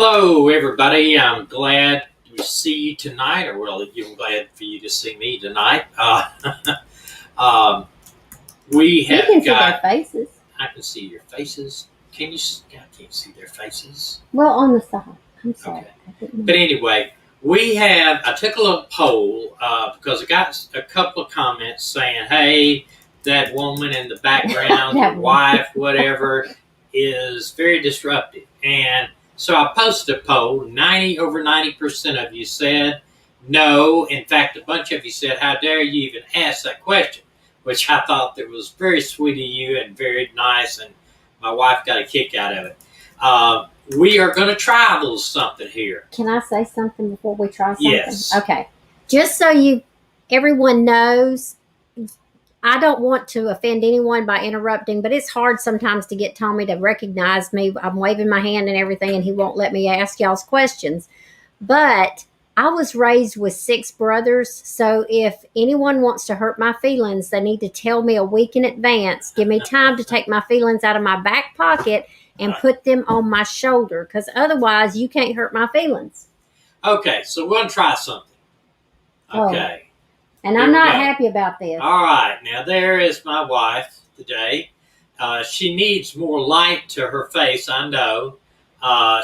Hello, everybody. I'm glad to see you tonight, or well, I'm glad for you to see me tonight. Um, we You have can see got. their faces. I can see your faces. Can you? I can't see their faces. Well, on the side. I'm sorry. Okay. But anyway, we have. I took a little poll because I got a couple of comments saying, "Hey, that woman in the background, your wife, whatever, is very disruptive." And so I posted a poll. Over 90% of you said no. In fact, a bunch of you said, "How dare you even ask that question?" Which I thought that was very sweet of you and very nice, and my wife got a kick out of it. We are going to try a little something here. Can I say something before we try something? Yes. Okay. Just so everyone knows, I don't want to offend anyone by interrupting, but it's hard sometimes to get Tommy to recognize me. I'm waving my hand and everything, and he won't let me ask y'all's questions. But I was raised with 6 brothers, so if anyone wants to hurt my feelings, they need to tell me a week in advance. Give me time to take my feelings out of my back pocket and put them on my shoulder, because otherwise you can't hurt my feelings. Okay, so we're going to try something. Okay. Oh. And I'm not happy about this. All right, now there is my wife today. She needs more light to her face, I know.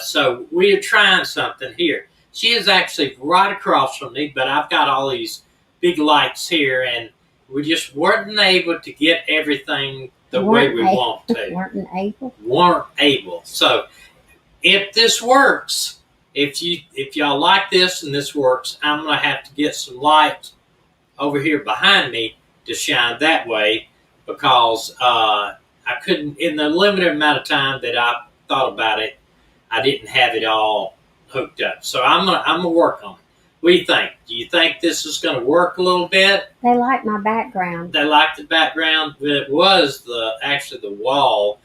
So we are trying something here. She is actually right across from me, but I've got all these big lights here, and we just weren't able to get everything the way we want to. Weren't able. So if this works, if y'all like this and this works, I'm going to have to get some light over here behind me to shine that way, because I couldn't, in the limited amount of time that I thought about it, I didn't have it all hooked up. So I'm gonna work on it. What do you think? Do you think this is going to work a little bit? They like my background. They like the background. It was actually the wall,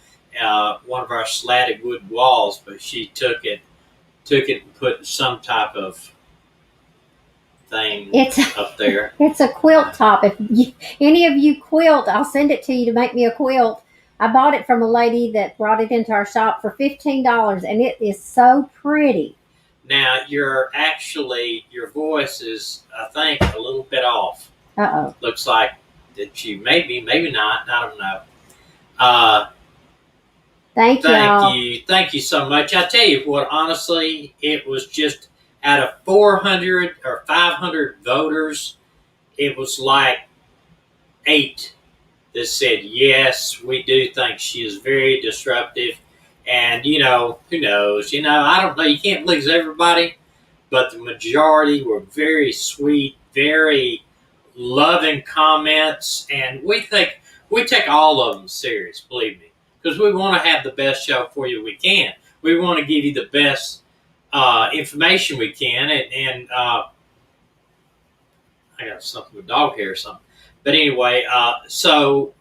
one of our slatted wood walls, but she took it and put some type of thing up there. It's a quilt top. If any of you quilt, I'll send it to you to make me a quilt. I bought it from a lady that brought it into our shop for $15, and it is so pretty. Now, your voice is, I think, a little bit off. Uh-oh. Looks like that you maybe not. I don't know. Thank you so much. I tell you what, honestly, it was just out of 400 or 500 voters, it was like 8 that said, yes, we do think she is very disruptive. And, who knows? I don't know. You can't please everybody, but the majority were very sweet, very loving comments. And we take all of them serious, believe me, because we want to have the best show for you we can. We want to give you the best information we can, and I got something with dog hair or something. But anyway, so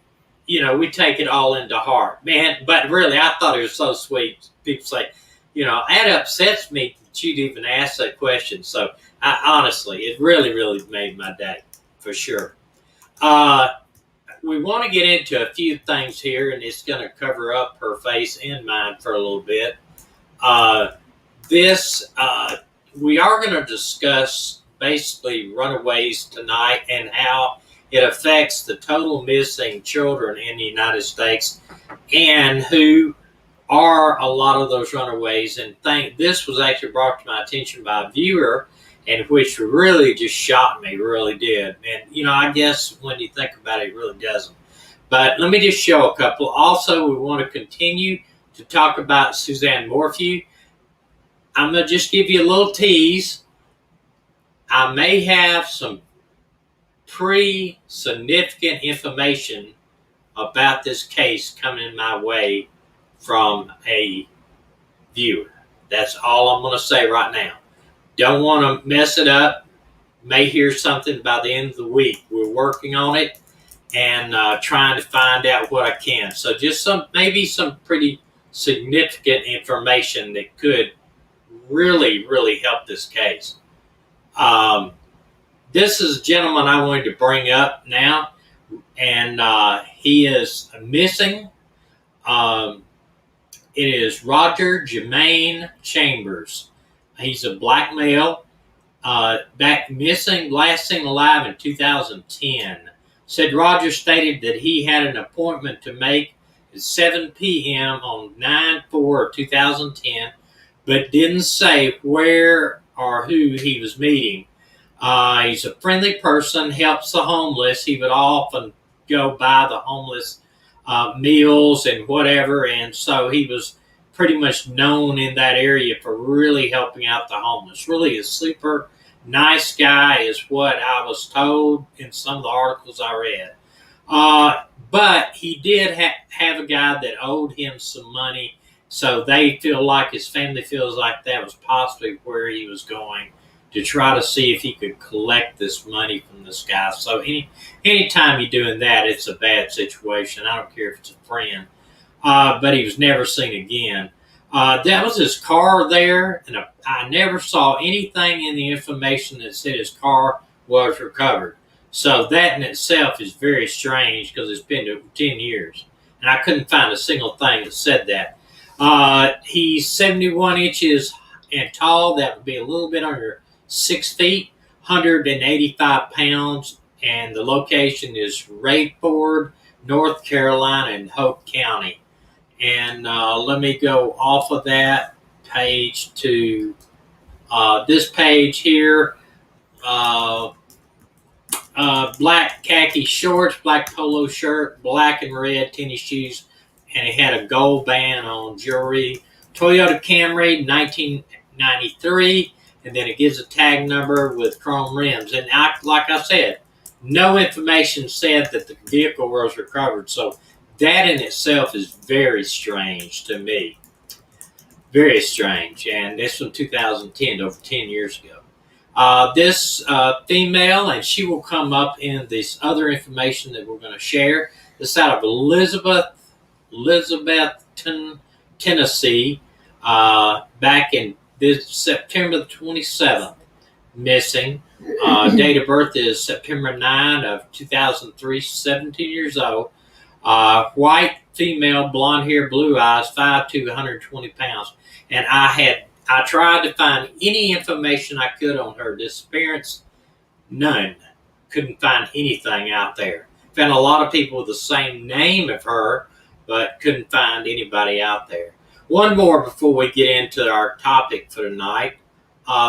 we take it all into heart, man. But really, I thought it was so sweet. People say, it upsets me that you'd even ask that question. So honestly, it really, really made my day for sure. We want to get into a few things here, and it's going to cover up her face and mine for a little bit. We are going to discuss basically Runaways tonight and how it affects the total missing children in the United States, and who are a lot of those runaways. And this was actually brought to my attention by a viewer, and which really just shocked me, really did. And I guess when you think about it, it really doesn't. But let me just show a couple. Also, we want to continue to talk about Suzanne Morphew. I'm going to just give you a little tease. I may have some pretty significant information about this case coming my way from a viewer. That's all I'm going to say right now. Don't want to mess it up. May hear something by the end of the week. We're working on it and trying to find out what I can. So just maybe some pretty significant information that could really, really help this case. This is a gentleman I wanted to bring up now, and he is missing. It is Roger Jermaine Chambers. He's a black male. Back missing, last seen alive in 2010. Said Roger stated that he had an appointment to make at 7 p.m. on 9/4/2010, but didn't say where or who he was meeting. He's a friendly person, helps the homeless. He would often go buy the homeless meals and whatever, and so he was pretty much known in that area for really helping out the homeless. Really a super nice guy is what I was told in some of the articles I read. But he did have a guy that owed him some money, so they feel like his family feels like that was possibly where he was going to try to see if he could collect this money from this guy. So anytime you're doing that, it's a bad situation. I don't care if it's a friend. But he was never seen again. That was his car there, and I never saw anything in the information that said his car was recovered. So that in itself is very strange because it's been 10 years, and I couldn't find a single thing that said that. He's 71 inches and tall. That would be a little bit under 6 feet, 185 pounds, and the location is Rayford, North Carolina, in Hope County. And let me go off of that page to this page here. Black khaki shorts, black polo shirt, black and red tennis shoes, and he had a gold band on jewelry. Toyota Camry, 1993, and then it gives a tag number with chrome rims. And like I said, no information said that the vehicle was recovered. So that in itself is very strange to me. Very strange. And this from 2010, over 10 years ago. This female, and she will come up in this other information that we're going to share. This out of Elizabethton, Tennessee, back in this September the 27th, missing. Date of birth is September 9 of 2003, 17 years old. White female, blonde hair, blue eyes, 5'2", 120 pounds. And I tried to find any information I could on her disappearance. None. Couldn't find anything out there. Found a lot of people with the same name of her, but couldn't find anybody out there. One more before we get into our topic for tonight.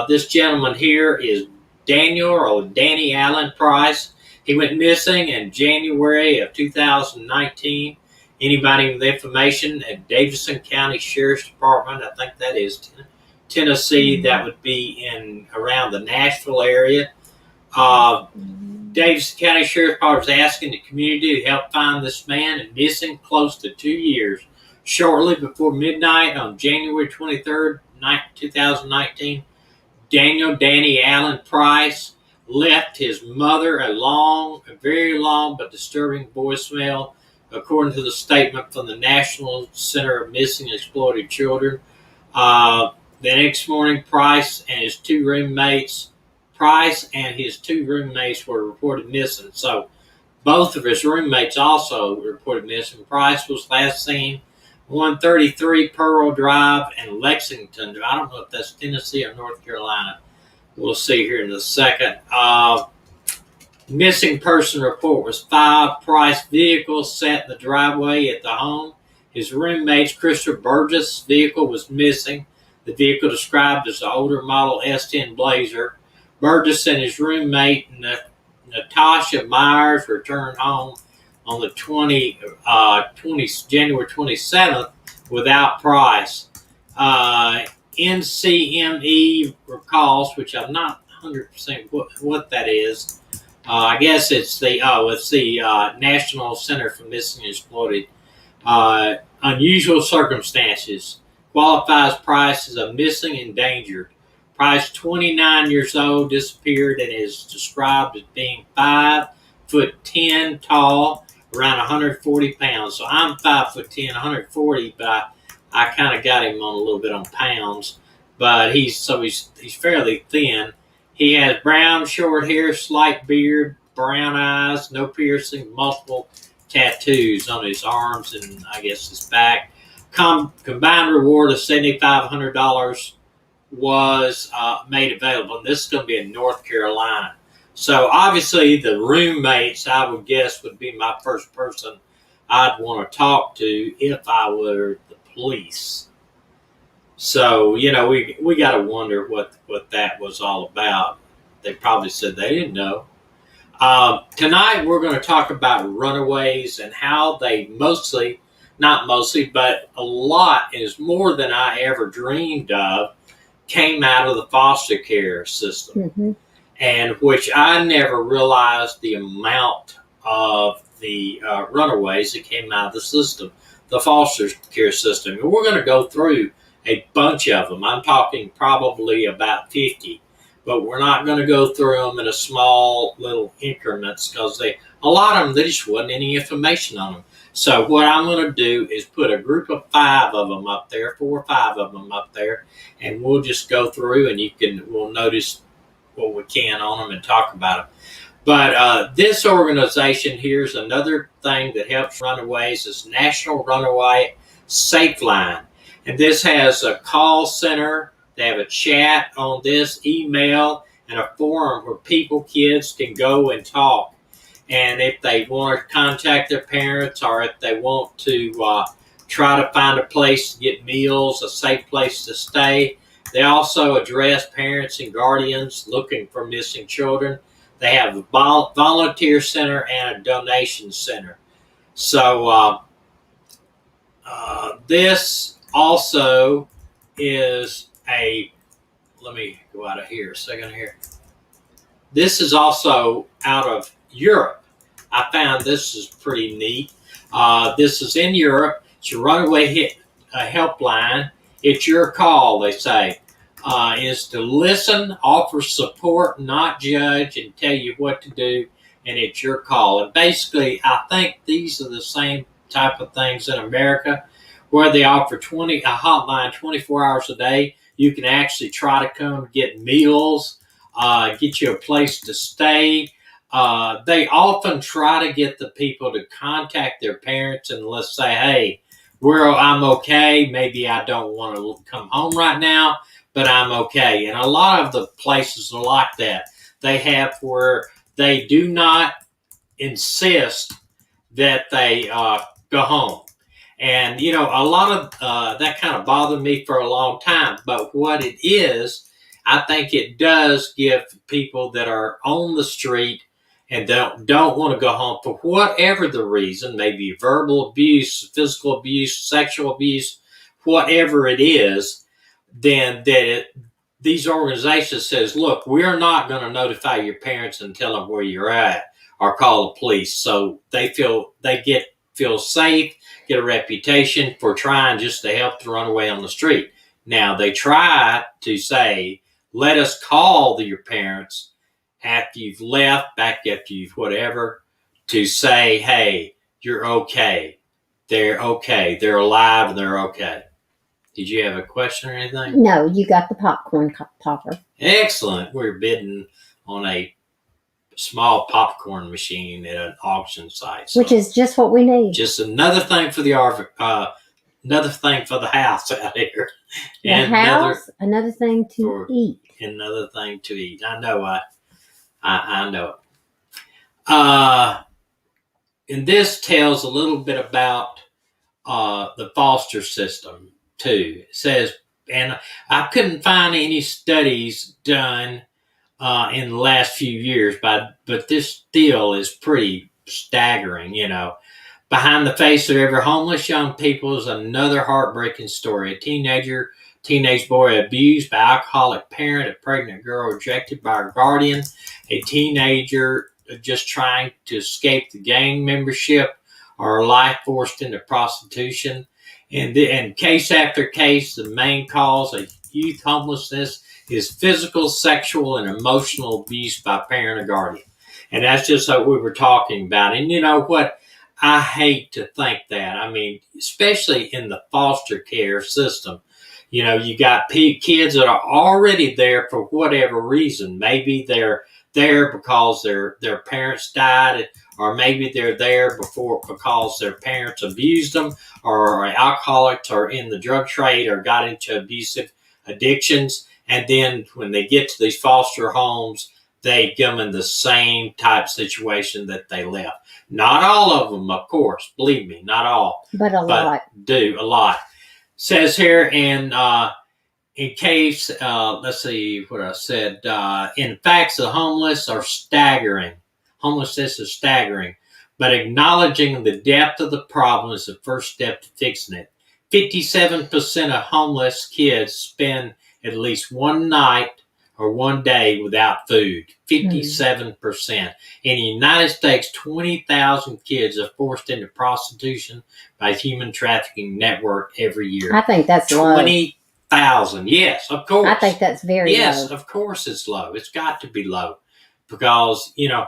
This gentleman here is Daniel or Danny Allen Price. He went missing in January of 2019. Anybody with information at Davidson County Sheriff's Department, I think that is Tennessee, that would be in around the Nashville area. Davidson County Sheriff's Department is asking the community to help find this man missing close to 2 years. Shortly before midnight on January 23rd, 2019, Daniel Danny Allen Price left his mother a very long but disturbing voicemail, according to the statement from the National Center of Missing and Exploited Children. The next morning, Price and his two roommates were reported missing. So both of his roommates also reported missing. Price was last seen 133 Pearl Drive in Lexington. I don't know if that's Tennessee or North Carolina. We'll see here in a second. Missing person report was 5 Price vehicles sat in the driveway at the home. His roommate's Christopher Burgess' vehicle was missing. The vehicle described as an older model S10 Blazer. Burgess and his roommate Natasha Myers returned home on the January 27th without Price. NCME recalls, which I'm not 100% what that is. I guess it's the National Center for Missing and Exploited. Unusual circumstances qualifies Price as a missing endangered. Price, 29 years old, disappeared and is described as being 5'10" tall, around 140 pounds. So I'm 5'10", 140, but I kind of got him on a little bit on pounds. But he's fairly thin. He has brown short hair, slight beard, brown eyes, no piercing, multiple tattoos on his arms and I guess his back. combined reward of $7,500 was made available. And this is going to be in North Carolina. So obviously the roommates, I would guess, would be my first person I'd want to talk to if I were the police. So, we got to wonder what that was all about. They probably said they didn't know. Tonight we're going to talk about runaways and how they not mostly, but a lot, is more than I ever dreamed of, came out of the foster care system. Mm-hmm. And which I never realized the amount of the runaways that came out of the system, the foster care system. And we're going to go through a bunch of them. I'm talking probably about 50. But we're not going to go through them in a small little increments because a lot of them, there just wasn't any information on them. So what I'm going to do is put a group of 5 of them up there, 4 or 5 of them up there, and we'll just go through and we'll notice what we can on them and talk about them. But this organization here is another thing that helps runaways, is National Runaway Safe Line. And this has a call center. They have a chat on this, email, and a forum where kids can go and talk. And if they want to contact their parents, or if they want to try to find a place to get meals, a safe place to stay. They also address parents and guardians looking for missing children. They have a volunteer center and a donation center. So this also is let me go out of here a second here. This is also out of Europe. I found this is pretty neat. This is in Europe. It's a runaway helpline. It's your call, they say, is to listen, offer support, not judge, and tell you what to do, and it's your call. And basically, I think these are the same type of things in America, where they offer a hotline 24 hours a day. You can actually try to come get meals, get you a place to stay. They often try to get the people to contact their parents and let's say, hey, I'm okay. Maybe I don't want to come home right now, but I'm okay. And a lot of the places are like that. They have where they do not insist that they go home. And, a lot of that kind of bothered me for a long time. But what it is, I think it does give people that are on the street and don't want to go home for whatever the reason, maybe verbal abuse, physical abuse, sexual abuse, whatever it is, then these organizations says, look, we're not going to notify your parents and tell them where you're at or call the police. So they feel safe, get a reputation for trying just to help the runaway on the street. Now, they try to say, let us call your parents after you've left, back after you've whatever, to say, hey, you're okay. They're okay. They're alive and they're okay. Did you have a question or anything? No, you got the popcorn popper. Excellent. We're bidding on a small popcorn machine at an auction site. So which is just what we need. Just another thing for the another thing for the house out here. And another thing to eat. Another thing to eat. I know. I know. And this tells a little bit about the foster system too. It says, and I couldn't find any studies done in the last few years, but this still is pretty staggering. Behind the face of every homeless young people is another heartbreaking story. A teenage boy abused by alcoholic parent, a pregnant girl rejected by her guardian, a teenager just trying to escape the gang membership, or her life forced into prostitution. And case after case, the main cause of youth homelessness is physical, sexual, and emotional abuse by parent or guardian. And that's just what we were talking about. And you know what? I hate to think that. I mean, especially in the foster care system, you got kids that are already there for whatever reason. Maybe they're there because their parents died, or maybe they're there before because their parents abused them, or are alcoholics, or in the drug trade, or got into abusive addictions. And then when they get to these foster homes, they come in the same type situation that they left. Not all of them, of course, believe me, not all, but a lot do a lot. Says here in case, let's see what I said. In fact, the homeless are staggering. Homelessness is staggering, but acknowledging the depth of the problem is the first step to fixing it. 57% of homeless kids spend at least one night or one day without food. 57%. In the United States, 20,000 kids are forced into prostitution by human trafficking network every year. I think that's 20,000. Yes, of course. I think that's very low. Yes, of course it's low. It's got to be low because, and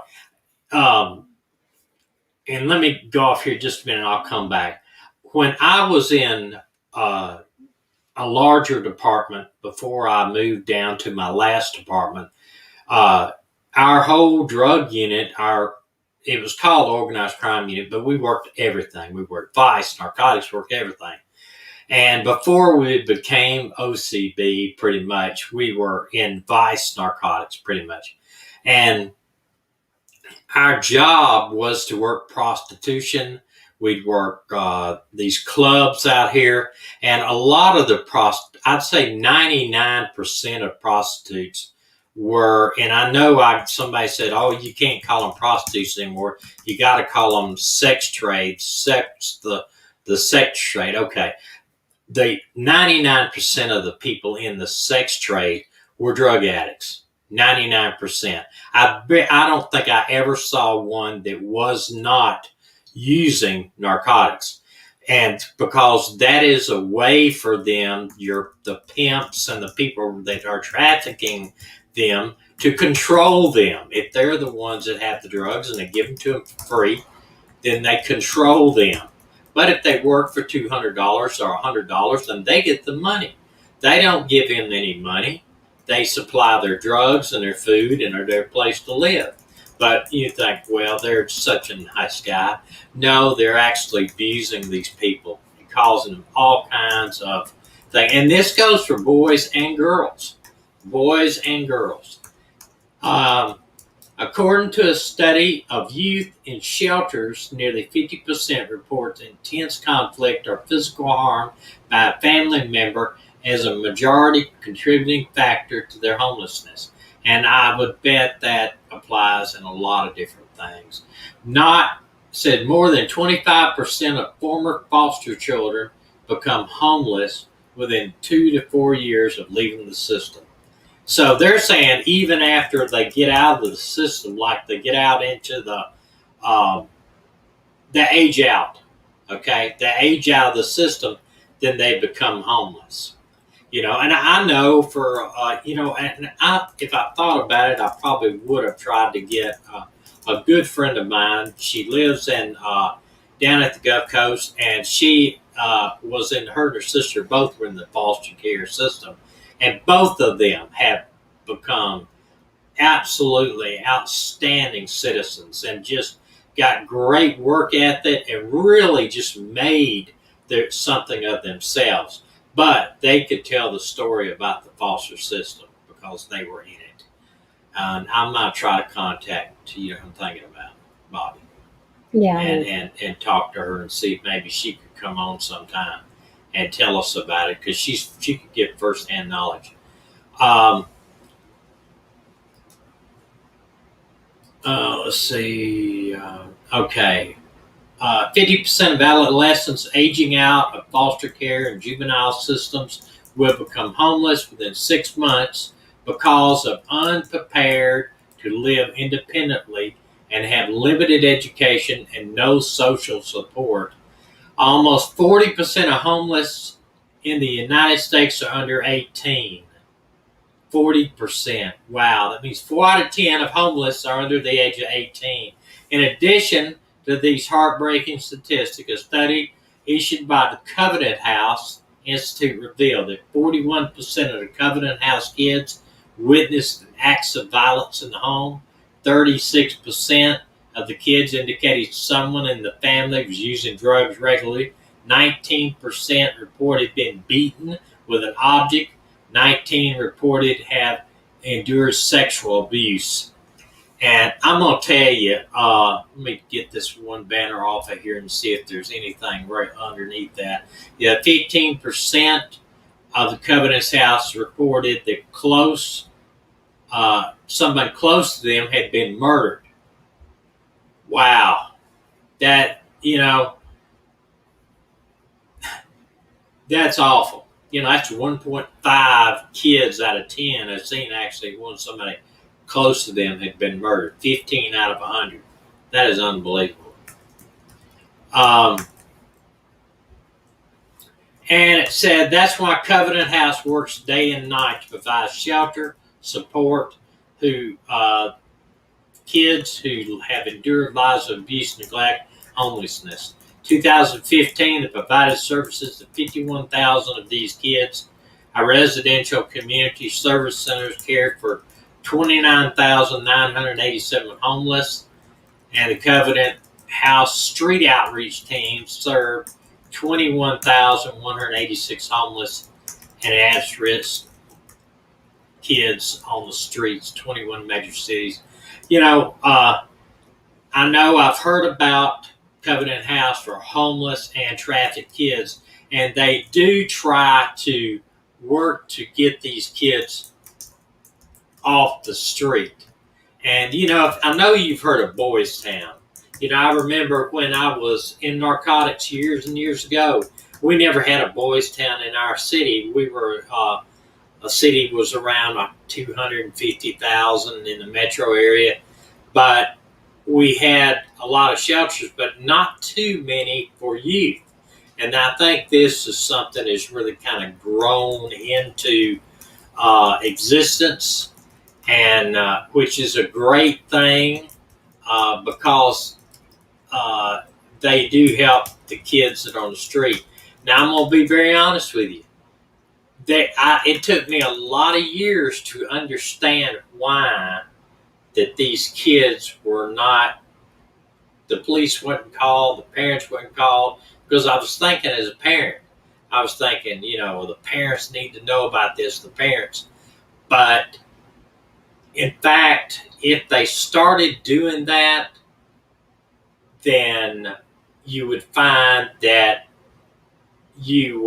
let me go off here just a minute. I'll come back. When I was in a larger department before I moved down to my last department, our whole drug unit, it was called organized crime unit, but we worked everything. We worked vice, narcotics, worked everything. And before we became OCB, pretty much, we were in vice narcotics, pretty much. And our job was to work prostitution. We'd work these clubs out here. And a lot of I'd say 99% of prostitutes were, and I know somebody said, oh, you can't call them prostitutes anymore. You got to call them sex trade, the sex trade. Okay. The 99% of the people in the sex trade were drug addicts. 99%. I don't think I ever saw one that was not using narcotics. And because that is a way for them, the pimps and the people that are trafficking them, to control them. If they're the ones that have the drugs and they give them to them for free, then they control them. But if they work for $200 or $100, then they get the money. They don't give them any money. They supply their drugs and their food and their place to live. But you think, well, they're such a nice guy. No, they're actually abusing these people and causing them all kinds of things. And this goes for boys and girls. Boys and girls. According to a study of youth in shelters, nearly 50% report intense conflict or physical harm by a family member as a majority contributing factor to their homelessness. And I would bet that applies in a lot of different things. Said more than 25% of former foster children become homeless within 2 to 4 years of leaving the system. So they're saying even after they get out of the system, like they get out into the age out, okay, the age out of the system, then they become homeless. And I know if I thought about it, I probably would have tried to get a good friend of mine. She lives down at the Gulf Coast, and she her and her sister both were in the foster care system. And both of them have become absolutely outstanding citizens and just got great work ethic and really just made something of themselves. But they could tell the story about the foster system because they were in it. And I'm going to try to contact I'm thinking about Bobby. Yeah. And talk to her and see if maybe she could come on sometime and tell us about it, because she could give firsthand knowledge. Let's see. Okay. 50% of adolescents aging out of foster care and juvenile systems will become homeless within 6 months because of unprepared to live independently and have limited education and no social support. Almost 40% of homeless in the United States are under 18. 40%. Wow. That means 4 out of 10 of homeless are under the age of 18. In addition to these heartbreaking statistics, a study issued by the Covenant House Institute revealed that 41% of the Covenant House kids witnessed acts of violence in the home. 36% of the kids indicated someone in the family was using drugs regularly. 19% reported being beaten with an object. 19 reported have endured sexual abuse. And I'm going to tell you, let me get this one banner off of here and see if there's anything right underneath that. Yeah, 15% of the Covenant's house reported that somebody close to them had been murdered. Wow. That's awful. That's 1.5 kids out of 10 have seen actually when somebody close to them had been murdered. 15 out of 100. That is unbelievable. And it said that's why Covenant House works day and night to provide shelter, support, kids who have endured lives of abuse, neglect, homelessness. 2015, they provided services to 51,000 of these kids. Our residential community service centers cared for 29,987 homeless, and the Covenant House Street Outreach team served 21,186 homeless and at-risk kids on the streets, 21 major cities. I know I've heard about Covenant House for homeless and trafficked kids, and they do try to work to get these kids off the street. And, I know you've heard of Boys Town. I remember when I was in narcotics years and years ago, we never had a Boys Town in our city. We were, a city was around 250,000 in the metro area, but we had a lot of shelters, but not too many for youth. And I think this is something that's really kind of grown into existence, and which is a great thing because they do help the kids that are on the street. Now, I'm going to be very honest with you. It took me a lot of years to understand why that these kids were not, the police wasn't called, the parents weren't called, because I was thinking as a parent, I was thinking, the parents need to know about this, the parents. But in fact, if they started doing that, then you would find that you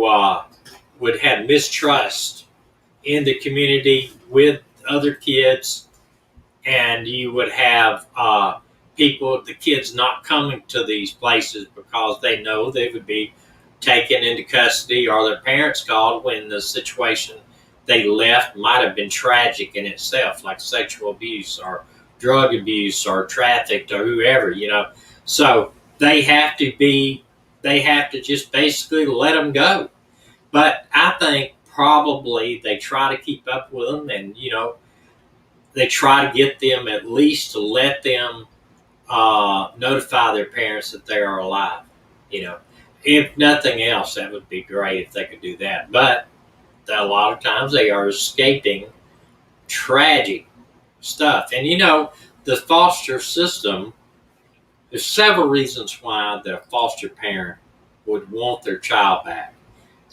would have mistrust in the community with other kids, and you would have the kids not coming to these places because they know they would be taken into custody or their parents called when the situation they left might have been tragic in itself, like sexual abuse or drug abuse or trafficked or whoever, So they have to just basically let them go. But I think probably they try to keep up with them, and, they try to get them at least to let them notify their parents that they are alive. If nothing else, that would be great if they could do that. But a lot of times they are escaping tragic stuff. And the foster system, there's several reasons why that a foster parent would want their child back,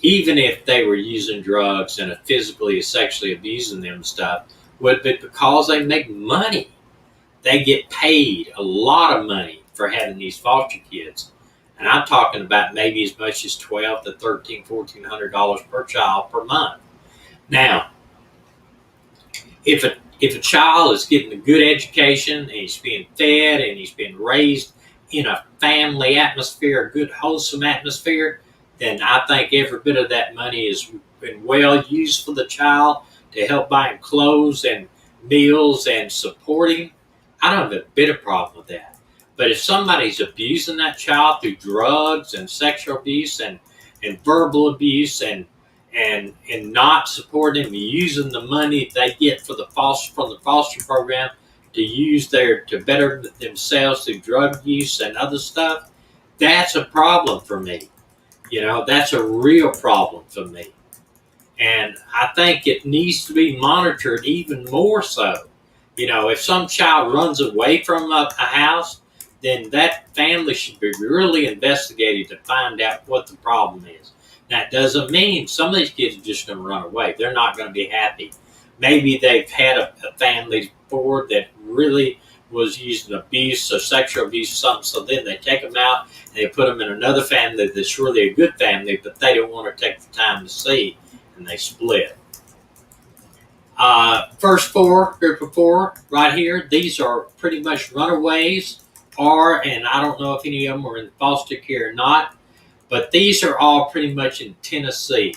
even if they were using drugs and physically or sexually abusing them and stuff. But because they make money, they get paid a lot of money for having these foster kids. And I'm talking about maybe as much as $1,200 to $1,400 per child per month. Now, if a child is getting a good education and he's being fed and he's being raised in a family atmosphere, a good wholesome atmosphere, then I think every bit of that money has been well used for the child to help buy him clothes and meals and support him. I don't have a bit of problem with that. But if somebody's abusing that child through drugs and sexual abuse and verbal abuse and not supporting them, using the money they get from the foster program to better themselves through drug use and other stuff, that's a problem for me. That's a real problem for me. And I think it needs to be monitored even more so. If some child runs away from a house, then that family should be really investigated to find out what the problem is. That doesn't mean some of these kids are just going to run away. They're not going to be happy. Maybe they've had a family before that really was using abuse or sexual abuse or something, so then they take them out and they put them in another family that's really a good family, but they don't want to take the time to see, and they split. First group of four right here, these are pretty much runaways, and I don't know if any of them are in foster care or not, but these are all pretty much in Tennessee.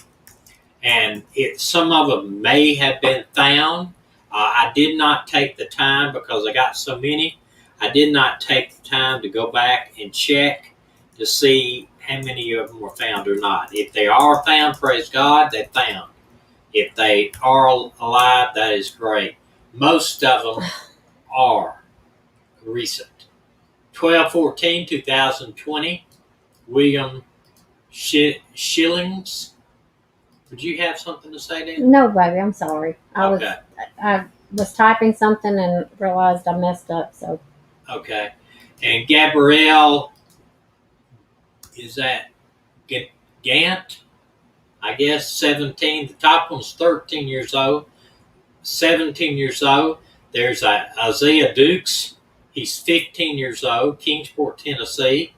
And some of them may have been found. I did not take the time because I got so many. I did not take the time to go back and check to see how many of them were found or not. If they are found, praise God, they're found. If they are alive, that is great. Most of them are recent. 12/14/2020, William Shillings. Would you have something to say, Dan? No, baby, I'm sorry. Okay. I was typing something and realized I messed up. So Okay. And Gabrielle, is that Gant? I guess 17. The top one's 13 years old. 17 years old. There's Isaiah Dukes. He's 15 years old, Kingsport, Tennessee.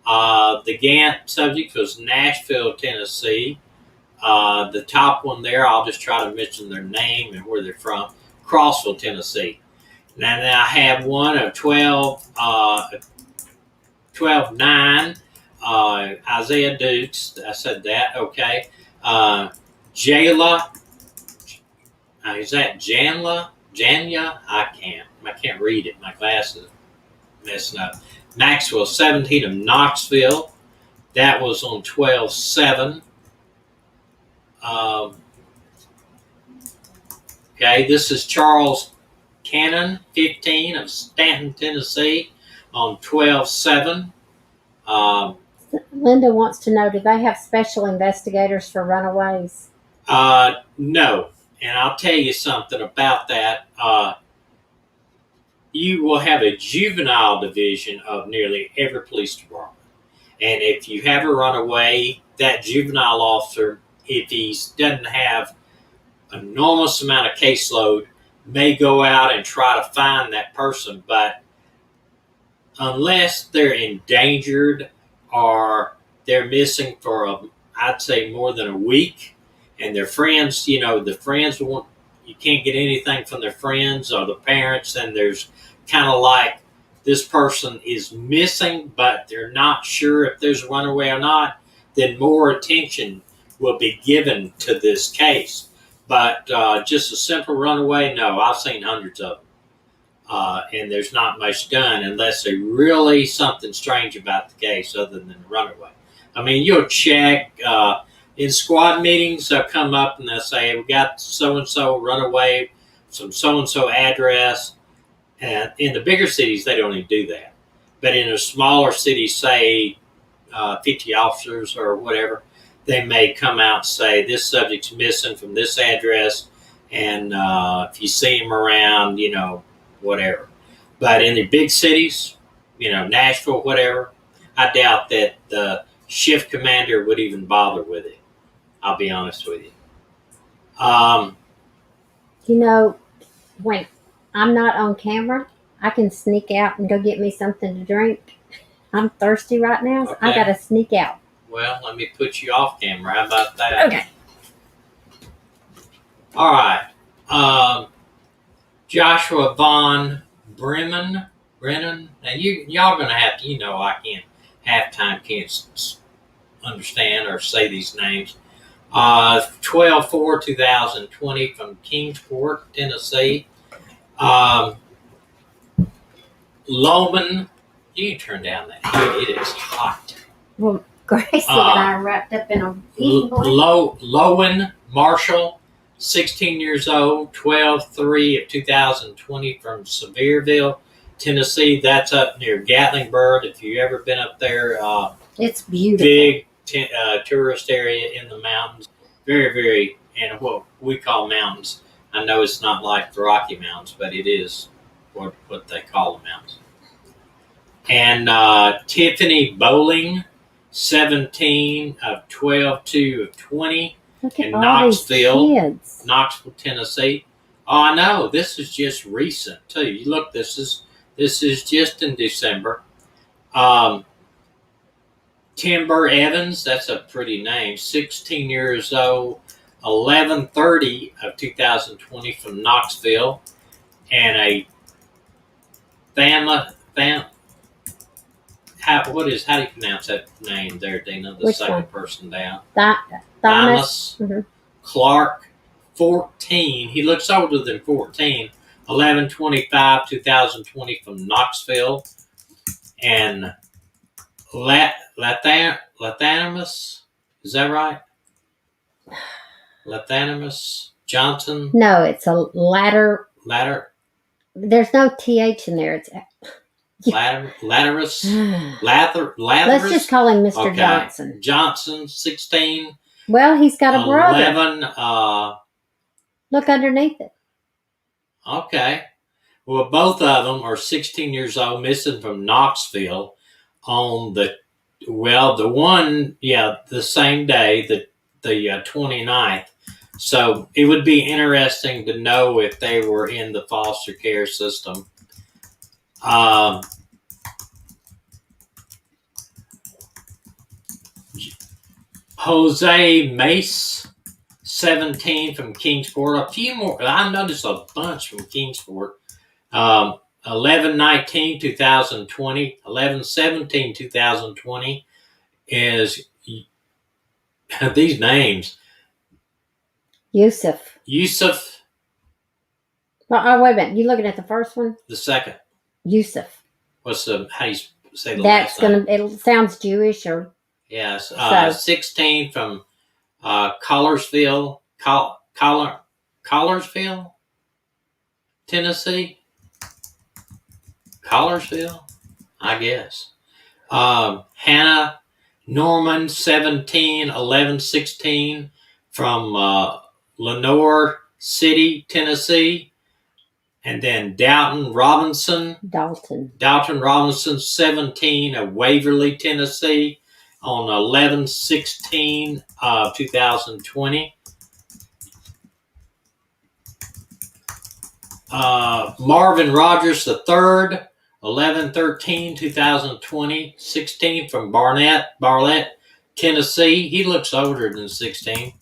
The Gant subject was Nashville, Tennessee. The top one there, I'll just try to mention their name and where they're from. Crossville, Tennessee. Now I have one of 12/9. Isaiah Dukes. I said that. Okay. Jayla. Is that Janla? Janya? I can't read it. My glasses are messing up. Maxwell, 17 of Knoxville. That was on 12/7. Okay, this is Charles Cannon, 15 of Stanton, Tennessee, on 12/7. Linda wants to know: do they have special investigators for runaways? No, and I'll tell you something about that. You will have a juvenile division of nearly every police department. And if you have a runaway, that juvenile officer, if he doesn't have an enormous amount of caseload, may go out and try to find that person. But unless they're endangered or they're missing for, I'd say, more than a week, and their friends, the friends won't, you can't get anything from their friends or the parents, and there's kind of like this person is missing, but they're not sure if there's a runaway or not, then more attention will be given to this case. But just a simple runaway, no, I've seen hundreds of them. And there's not much done unless there's really something strange about the case other than the runaway. I mean, you'll check in squad meetings, they'll come up and they'll say, we got so-and-so runaway, some so-and-so address. And in the bigger cities, they don't even do that. But in a smaller city, say 50 officers or whatever, they may come out and say, this subject's missing from this address, and if you see him around, whatever. But in the big cities, Nashville, whatever, I doubt that the shift commander would even bother with it. I'll be honest with you. When I'm not on camera, I can sneak out and go get me something to drink. I'm thirsty right now, so Okay. I gotta sneak out. Well, let me put you off camera. How about that? Okay. All right. Joshua Von Brennan. Now y'all gonna have to. I can't understand or say these names. 12/4/2020 from Kingsport, Tennessee. Loman, you turn down that heat. It is hot. Well, Gracie and I are wrapped up in a heating blanket. Lowen Marshall, 16 years old, 12/3/2020 from Sevierville, Tennessee. That's up near Gatlinburg. If you've ever been up there, It's beautiful. big tourist area in the mountains. Very, very, and what we call mountains. I know it's not like the Rocky Mountains, but it is what they call the mountains. And Tiffany Bowling, 17 of 12 2 of 20 Look at in all these kids. Knoxville, Tennessee. Oh, I know. This is just recent too. You look, this is just in December. Um, Timber Evans, that's a pretty name. 16 years old, 11/30 of 2020 from Knoxville, and a Thama Tham. How do you pronounce that name there, Dina? The Which second one? person down. Thomas. Mm-hmm. Clark, 14. He looks older than 14. 11/25, 2020 from Knoxville. And Lathanimus, is that right? Lathanimus Johnson? No, it's a ladder. Ladder? There's no TH in there. It's Latterus? Latherus? Let's just call him Mr. Okay. Johnson. Johnson, 16. Well, he's got a brother. 11. Look underneath it. Okay. Well, both of them are 16 years old, missing from Knoxville on the one, the same day, the 29th. So it would be interesting to know if they were in the foster care system. Jose Mace, 17 from Kingsport. A few more. I noticed a bunch from Kingsport. 11/19, 2020. 11/17, 2020 is these names. Yusuf. Oh, wait a minute. You looking at the first one? The second. Yusuf. What's how do you say the That's last name? it sounds Jewish or. Yes. 16 from Collinsville, Collinsville, Tennessee. Collinsville, I guess. Hannah Norman, 17, 11/16 from Lenoir City, Tennessee. And then Dalton Robinson, 17 of Waverly, Tennessee on 11/16 of 2020. Marvin Rogers III, 11/13, 2020, 16 from Barlett, Tennessee. He looks older than 16.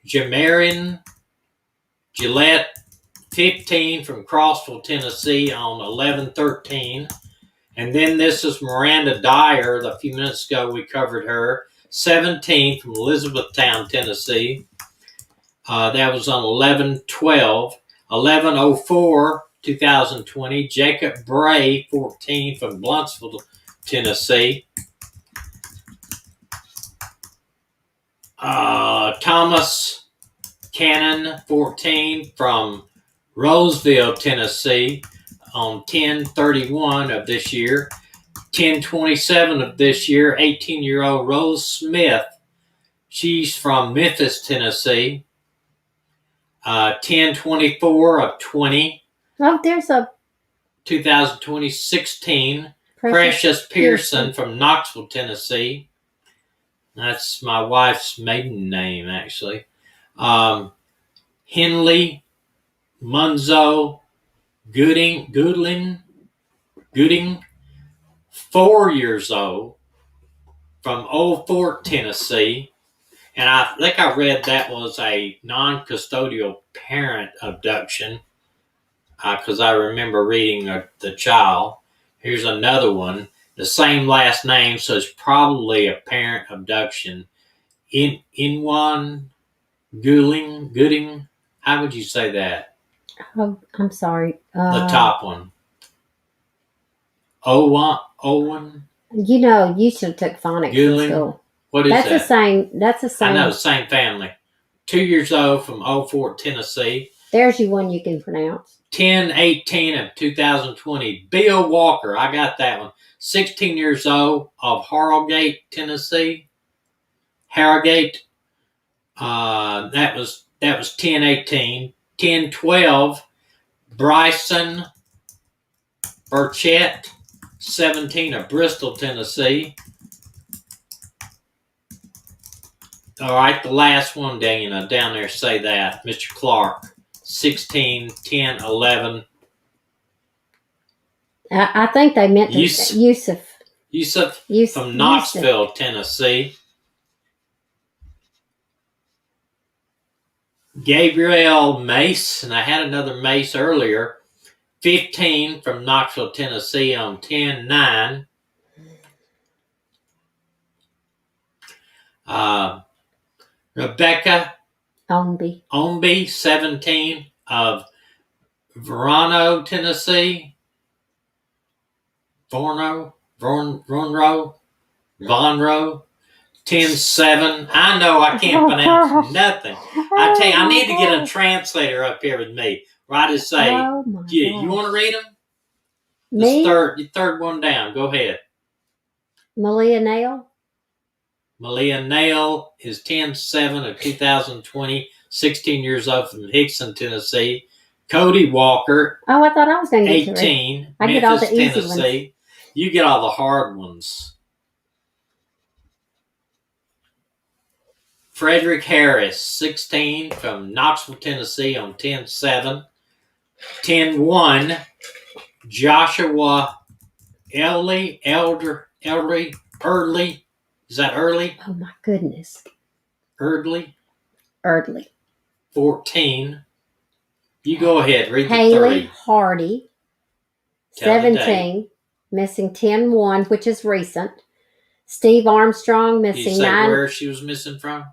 Jamarian Gillette, 15 from Crossville, Tennessee on 11/13. And then this is Miranda Dyer. A few minutes ago we covered her. 17 from Elizabethtown, Tennessee. That was on 11/12. 11/04, 2020. Jacob Bray, 14 from Blunsville, Tennessee. Thomas Cannon, 14 from Roseville, Tennessee on 10/31 of this year. 10/27 of this year, 18-year-old Rose Smith. She's from Memphis, Tennessee. 10/24 of 20. Oh, there's a 2020, 16. Precious Pearson from Knoxville, Tennessee. That's my wife's maiden name, actually. Henley Munzo Gooding, 4 years old, from Old Fort, Tennessee. And I think I read that was a non-custodial parent abduction because I remember reading the child. Here's another one, the same last name, so it's probably a parent abduction. Inwan Gooding, how would you say that? Oh, I'm sorry. The top one. Owen. You know, you should have took phonics in school. What is that? That's the same. I know, the same family. 2 years old from Old Fort, Tennessee. There's you one you can pronounce. 10/18 of 2020. Bill Walker, I got that one. 16 years old of Harrogate, Tennessee. Harrogate. That was 10/18. 10/12. Bryson Burchett, 17 of Bristol, Tennessee. All right, the last one, Dana, down there, say that. Mr. Clark, 16, 10, 11. I think they meant Yusuf. Yusuf from Knoxville, Tennessee. Gabriel Mace, and I had another Mace earlier, 15 from Knoxville, Tennessee on 10-9. Rebecca Omby, 17 of Verano, Tennessee. Vonroe, 10-7. I know I can't pronounce nothing. I tell you, I need to get a translator up here with me. Where I just say, you want to read them? Me? The third one down. Go ahead. Malia Nail. Malia Nail is 10-7 of 2020, 16 years old from Hickson, Tennessee. Cody Walker. Oh, I thought I was going to get 18, I Memphis, get all the easy Tennessee. ones. You get all the hard ones. Frederick Harris, 16 from Knoxville, Tennessee on 10-7. 10-1. Joshua Early. Is that Early? Oh my goodness. Eardley. 14. You go ahead, read the Haley 30. Hardy, Tell the 17, missing 10-1, which is recent. Steve Armstrong, Did you missing say 9. where she was missing from?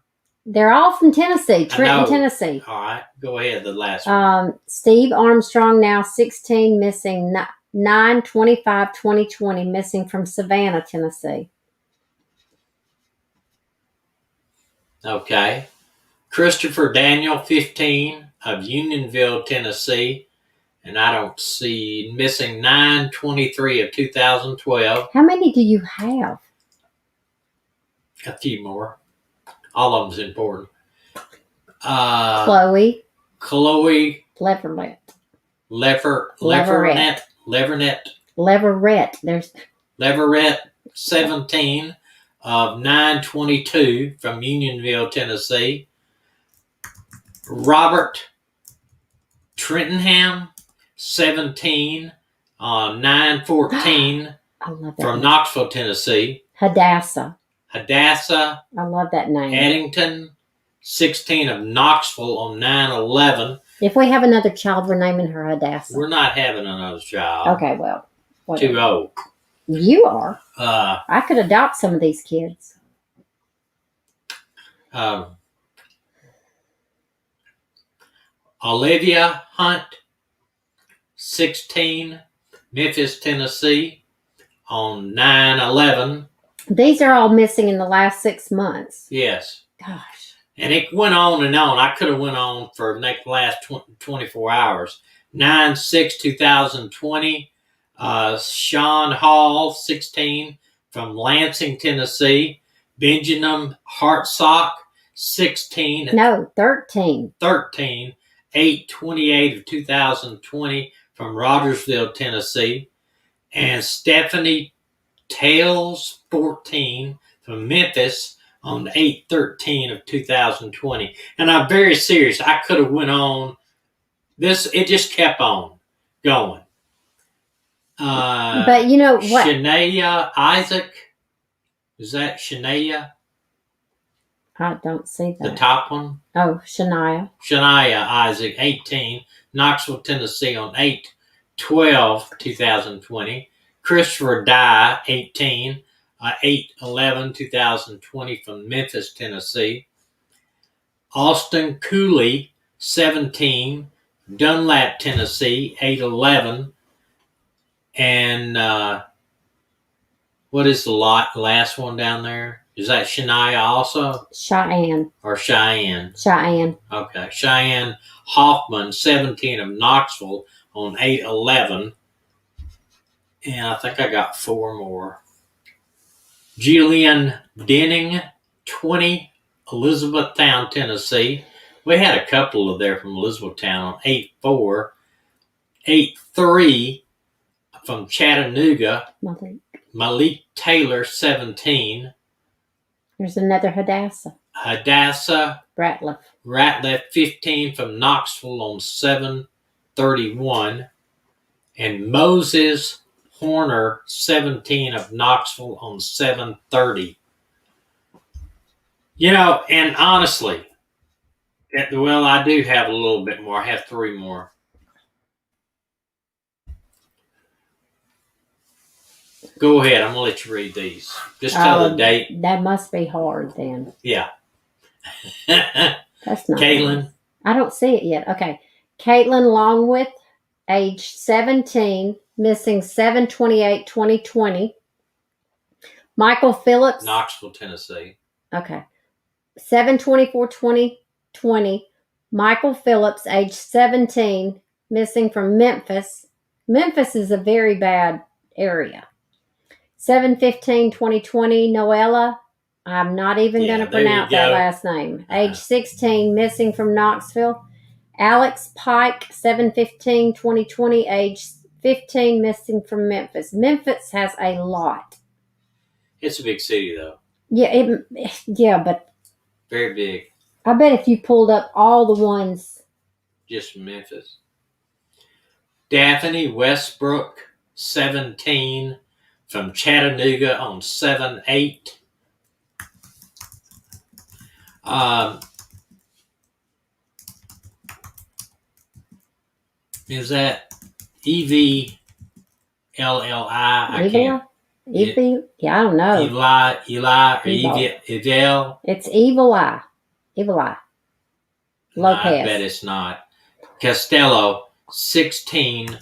They're all from Tennessee, I Trenton, know. Tennessee. All right, go ahead, the last one. Steve Armstrong, now 16, missing 9/25/2020, missing from Savannah, Tennessee. Okay. Christopher Daniel, 15 of Unionville, Tennessee. And I don't see, missing 9/23 of 2012. How many do you have? A few more. All of them's important. Chloe Leverett. There's Leverett, 17 of 9/22 from Unionville, Tennessee. Robert Trentonham, 17 on 9/14 from Knoxville, Tennessee. Hadassah. I love that name. Eddington, 16 of Knoxville on 9/11. If we have another child, we're naming her Hadassah. We're not having another child. Okay, well. Whatever. Too old. You are. I could adopt some of these kids. Olivia Hunt, 16, Memphis, Tennessee, on 9/11. These are all missing in the last 6 months. Yes. Gosh. And it went on and on. I could have went on for the last 24 hours. 9/6/2020. Sean Hall, 16, from Lansing, Tennessee. Benjamin Hartsock, 16. No, 13. 8/28 of 2020 from Rogersville, Tennessee. And Stephanie Tales, 14, from Memphis on 8/13 of 2020. And I'm very serious. I could have went on. It just kept on going. But you know what? Shania Isaac. Is that Shania? I don't see that. The top one? Oh, Shania. Shania Isaac, 18, Knoxville, Tennessee on 8/12/2020. Christopher Dye, 18, 8/11/2020 from Memphis, Tennessee. Austin Cooley, 17, Dunlap, Tennessee, 8/11. And what is the last one down there? Is that Shania also? Cheyenne. Or Cheyenne? Cheyenne. Okay. Cheyenne Hoffman, 17 of Knoxville on 8/11. And I think I got 4 more. Julian Denning, 20, Elizabethtown, Tennessee. We had a couple of there from Elizabethtown on 8/4. 8/3 from Chattanooga, Malik. Malik Taylor, 17. There's another Hadassah. Hadassah Ratliff. 15, from Knoxville on 7/31. And Moses Horner, 17, of Knoxville on 7/30. And honestly, well, I do have a little bit more. I have 3 more. Go ahead. I'm going to let you read these. Just tell the date. That must be hard then. Yeah. That's not Caitlin. Nice. I don't see it yet. Okay. Caitlin Longwith, age 17, missing 7/28/2020. Michael Phillips. Knoxville, Tennessee. Okay. 7/24/2020. Michael Phillips, age 17, missing from Memphis. Memphis is a very bad area. 7/15/2020. Noella, I'm not even going to pronounce that last name. Age 16, missing from Knoxville. Alex Pike, 7/15/2020. Age 15, missing from Memphis. Memphis has a lot. It's a big city, though. Yeah, but very big. I bet if you pulled up all the ones, just Memphis. Daphne Westbrook, 17, from Chattanooga on 7/8. Is that EVLLI? I can't. Evie? Yeah, I don't know. Eli, or Evil? It's Evil Eye. Lopez. No, I bet it's not. Costello, 16,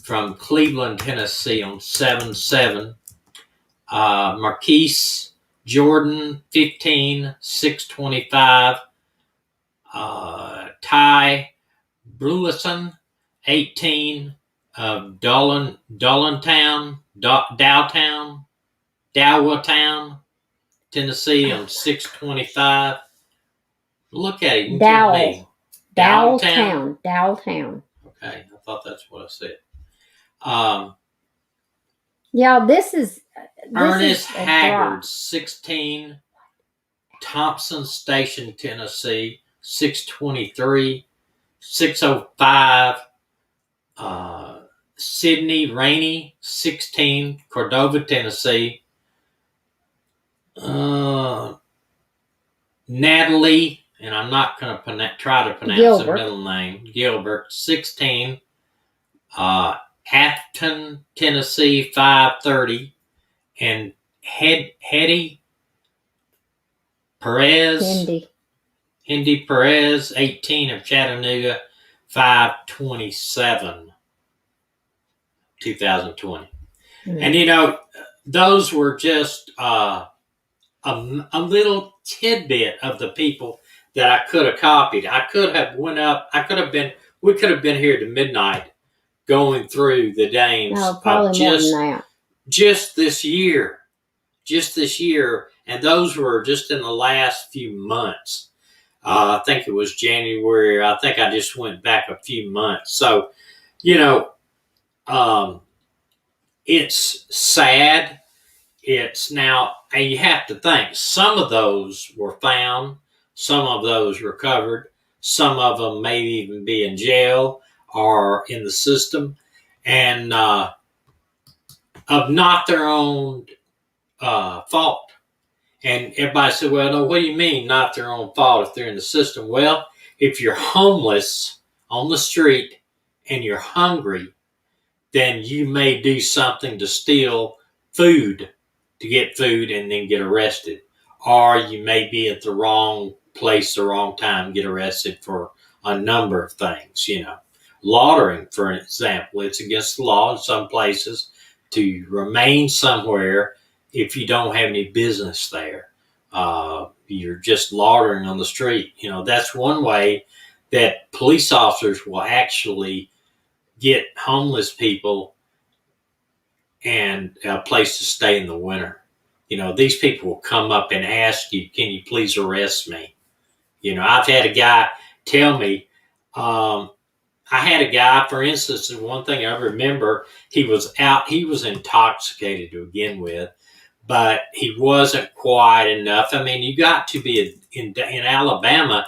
from Cleveland, Tennessee on 7/7. Marquise Jordan, 15, 6/25. Ty Brulison, 18, of Dowtown, Tennessee on 6/25. Look at it. Dowtown. Okay, I thought that's what I said. This is Ernest Haggard, 16, Thompson Station, Tennessee, 6/23, 6/05. Sydney Rainey, 16, Cordova, Tennessee. Natalie, and I'm not going to try to pronounce the middle name, Gilbert, 16, Afton, Tennessee, 5/30. And Hendy Perez, 18, of Chattanooga, 5/27, 2020. Mm-hmm. And those were just a little tidbit of the people that I could have copied. We could have been here to midnight going through the names of just this year. And those were just in the last few months. I think it was January. I think I just went back a few months. So, it's sad. It's now, and you have to think, some of those were found, some of those recovered, some of them may even be in jail or in the system, and of not their own fault. And everybody said, well, no, what do you mean not their own fault if they're in the system? Well, if you're homeless on the street and you're hungry, then you may do something to steal food, to get food and then get arrested. Or you may be at the wrong place, the wrong time, get arrested for a number of things, Loitering, for example, it's against the law in some places to remain somewhere if you don't have any business there. You're just loitering on the street. That's one way that police officers will actually get homeless people and a place to stay in the winter. These people will come up and ask you, can you please arrest me? I've had a guy tell me, I had a guy, for instance, and one thing I remember, he was intoxicated to begin with, but he wasn't quiet enough. I mean, you got to be in Alabama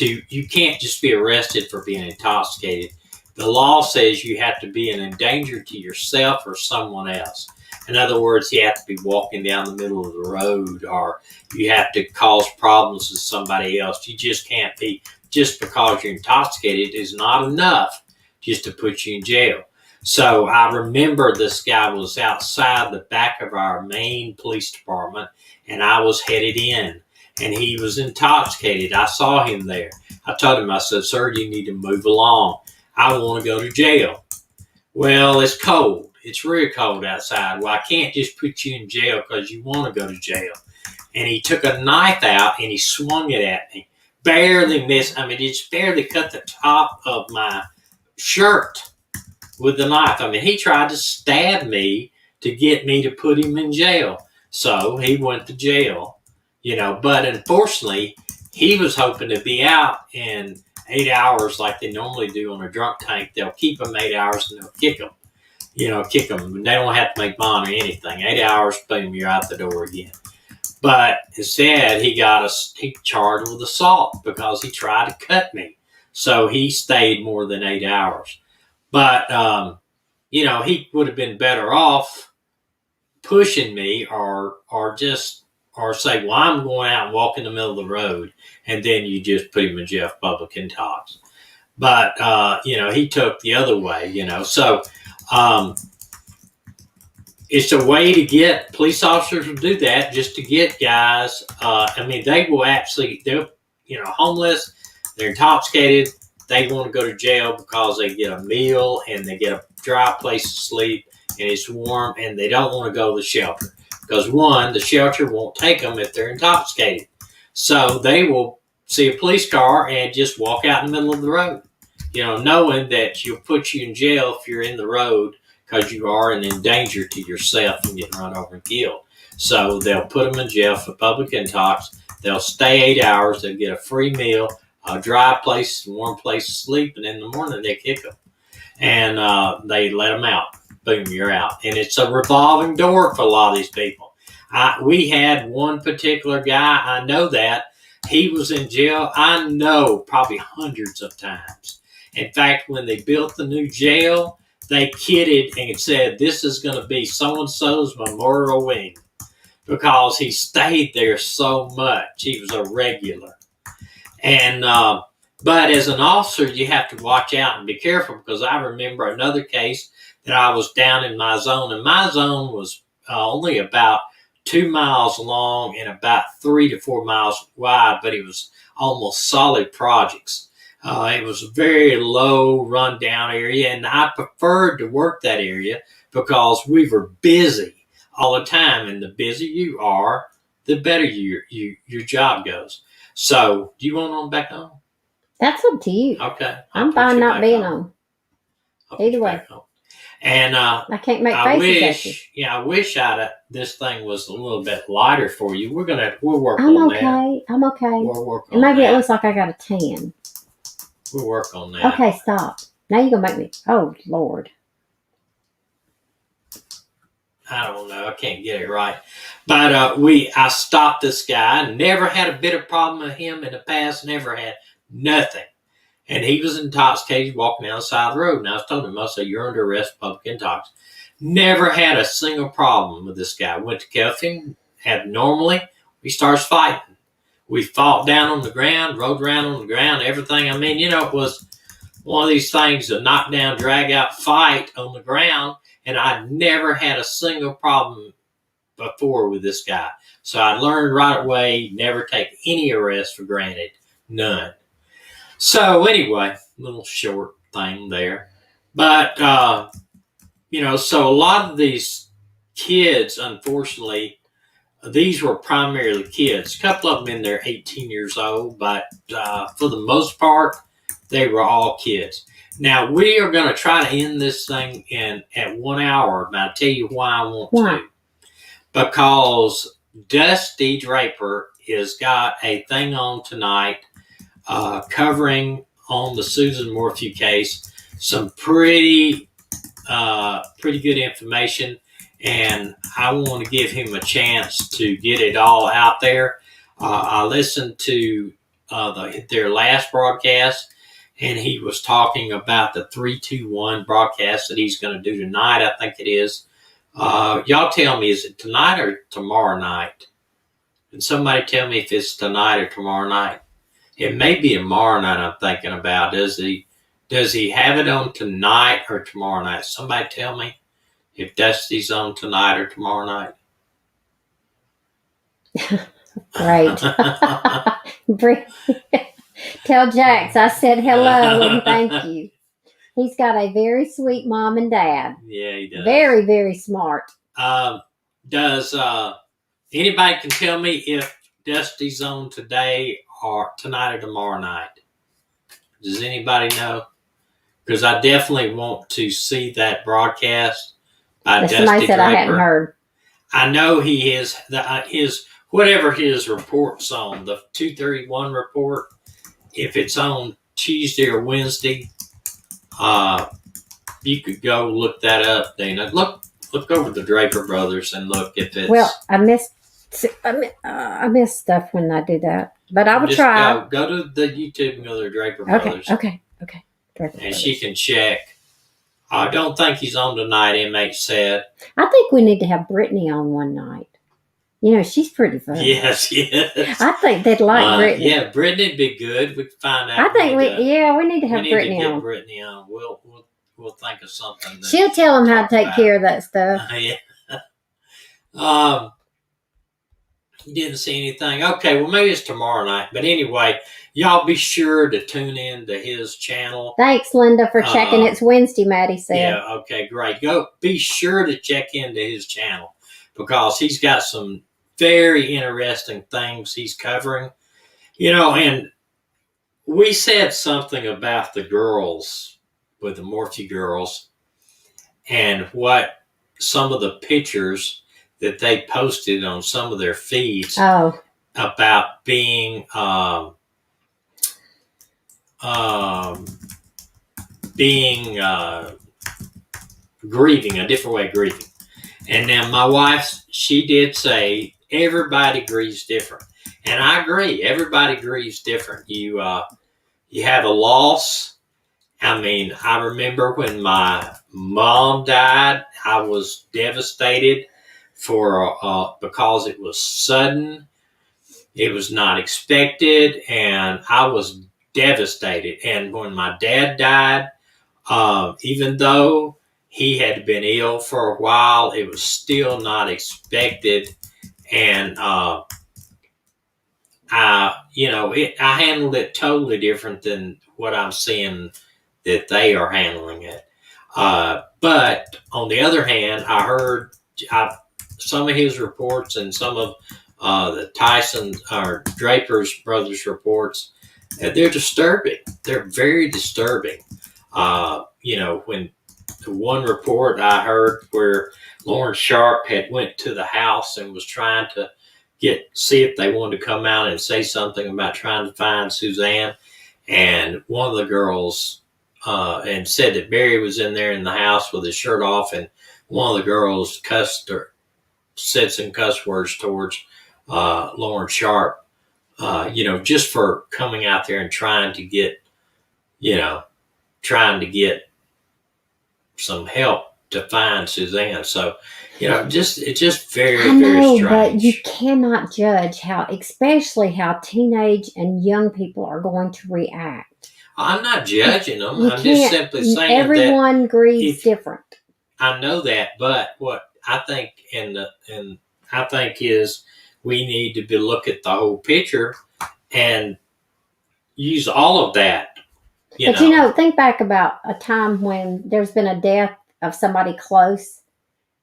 you can't just be arrested for being intoxicated. The law says you have to be an endanger to yourself or someone else. In other words, you have to be walking down the middle of the road, or you have to cause problems with somebody else. You just can't be, just because you're intoxicated is not enough just to put you in jail. So I remember this guy was outside the back of our main police department, and I was headed in, and he was intoxicated. I saw him there. I told him, I said, "Sir, you need to move along. I want to go to jail." "Well, it's cold. It's real cold outside." "Well, I can't just put you in jail because you want to go to jail." And he took a knife out and he swung it at me. Barely missed. I mean, it just barely cut the top of my shirt with the knife. I mean, he tried to stab me to get me to put him in jail. So he went to jail, but unfortunately, he was hoping to be out in 8 hours like they normally do on a drunk tank. They'll keep them 8 hours and they'll kick them. Kick them. They don't have to make bond or anything. 8 hours, boom, you're out the door again. But instead, he charged with assault because he tried to cut me. So he stayed more than 8 hours. But, he would have been better off pushing me or say, "Well, I'm going out and walk in the middle of the road," and then you just put him in jail for public intox. But, he took the other way, So it's a way to get police officers to do that, just to get guys. They will homeless, they're intoxicated, they want to go to jail because they get a meal and they get a dry place to sleep and it's warm, and they don't want to go to the shelter because, one, the shelter won't take them if they're intoxicated. So they will see a police car and just walk out in the middle of the road, knowing that she'll put you in jail if you're in the road because you are an endanger to yourself and getting run over and killed. So they'll put them in jail for public intox. They'll stay 8 hours. They'll get a free meal, a dry place, warm place to sleep, and in the morning they kick them. And they let them out. Boom, you're out. And it's a revolving door for a lot of these people. We had one particular guy, I know that. He was in jail, I know, probably hundreds of times. In fact, when they built the new jail, they kidded and said, "This is going to be so-and-so's memorial wing," because he stayed there so much. He was a regular. And but as an officer, you have to watch out and be careful, because I remember another case that I was down in my zone, and my zone was only about 2 miles long and about 3 to 4 miles wide, but it was almost solid projects. It was a very low rundown area, and I preferred to work that area because we were busy all the time, and the busier you are, the better your job goes. So, do you want on back on? That's up to you. Okay. I'm fine not being on. Either way. And I can't make faces at you. Yeah, I wish this thing was a little bit lighter for you. We'll work I'm on okay. that. I'm okay. We'll work on and maybe that. It looks like I got a tan. We'll work on that. Okay, stop. Now you're gonna make me. Oh Lord. I don't know. I can't get it right. But I stopped this guy. Never had a bit of problem with him in the past. Never had nothing. And he was intoxicated, walking down the side of the road. And I was telling him, I said, "You're under arrest, public intox." Never had a single problem with this guy. Went to cuff him. Normally, we starts fighting. We fought down on the ground, rode around on the ground, everything. It was one of these things, a knockdown, drag out fight on the ground. And I never had a single problem before with this guy. So I learned right away, never take any arrest for granted. None. So anyway, little short thing there. But, so a lot of these kids, unfortunately, these were primarily kids. A couple of them in there 18 years old, but for the most part, they were all kids. Now, we are going to try to end this thing at 1 hour, but I'll tell you why I want to. Because Dusty Draper has got a thing on tonight covering on the Susan Morphew case. Some pretty good information, and I want to give him a chance to get it all out there. I listened to their last broadcast, and he was talking about the 3-2-1 broadcast that he's going to do tonight. I think it is. Y'all tell me, is it tonight or tomorrow night? And somebody tell me if it's tonight or tomorrow night. It may be tomorrow night. I'm thinking about. Does he have it on tonight or tomorrow night? Somebody tell me if Dusty's on tonight or tomorrow night. Great. Tell Jax I said hello and thank you. He's got a very sweet mom and dad. Yeah, he does. Very, very smart. Does anybody can tell me if Dusty's on today or tonight or tomorrow night? Does anybody know? Because I definitely want to see that broadcast by Dusty Somebody said Draper. I hadn't heard. I know he is his whatever his report's on, the 231 report. If it's on Tuesday or Wednesday, you could go look that up, Dana. Look over the Draper brothers and look if it's. Well, I miss stuff when I do that, but I will try. Go to the YouTube and go to the Draper brothers. Okay. Draper brothers. She can check. I don't think he's on tonight, MH said. I think we need to have Brittany on one night. You know, she's pretty fun. Yes. I think they'd like Brittany. Yeah, Brittany'd be good. We could find out. I think we need to have Brittany on. Brittany on. We'll think of something. She'll tell them how to take care of that stuff. Yeah. You didn't see anything. Okay, well maybe it's tomorrow night. But anyway, y'all be sure to tune in to his channel. Thanks, Linda, for checking. It's Wednesday, Maddie said. Yeah, okay, great. Go be sure to check into his channel because he's got some very interesting things he's covering. You know, and we said something about the girls with the Morphew girls and what some of the pictures that they posted on some of their feeds about being grieving, a different way of grieving. And now my wife, she did say everybody grieves different. And I agree, everybody grieves different. You have a loss. I mean, I remember when my mom died, I was devastated because it was sudden, it was not expected, and I was devastated. And when my dad died, even though he had been ill for a while, it was still not expected, and I handled it totally different than what I'm seeing that they are handling it. But on the other hand, I heard some of his reports and some of the Tyson or Draper's brothers' reports. They're disturbing. They're very disturbing. When the one report I heard where Lauren Sharp had went to the house and was trying to see if they wanted to come out and say something about trying to find Suzanne, and one of the girls and said that Barry was in there in the house with his shirt off, and one of the girls cussed or said some cuss words towards Lauren Sharp, just for coming out there and trying to get some help to find Suzanne. So, it's just very, very strange. But you cannot judge especially how teenage and young people are going to react. I'm not judging them. I'm just simply saying everyone grieves different. I know that, but what I think is we need to look at the whole picture and use all of that. Think back about a time when there's been a death of somebody close,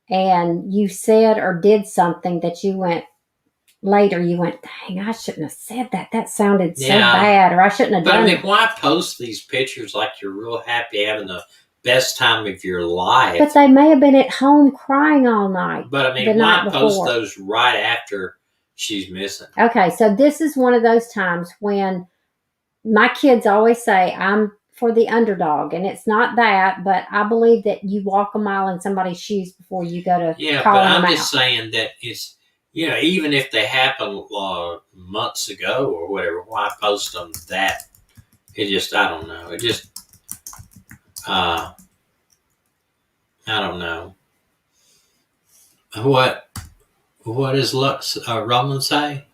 and you said or did something that you went, dang, I shouldn't have said that. That sounded so bad, or I shouldn't have done it. Why post these pictures like you're real happy, having the best time of your life? But they may have been at home crying all night. But why post those right after she's missing? Okay, so this is one of those times when my kids always say I'm for the underdog, and it's not that, but I believe that you walk a mile in somebody's shoes before you go to Yeah, but calling them I'm out. just saying that it's, even if they happened months ago or whatever, why post them that? It just, I don't know. It just, I don't know. What does Roman say?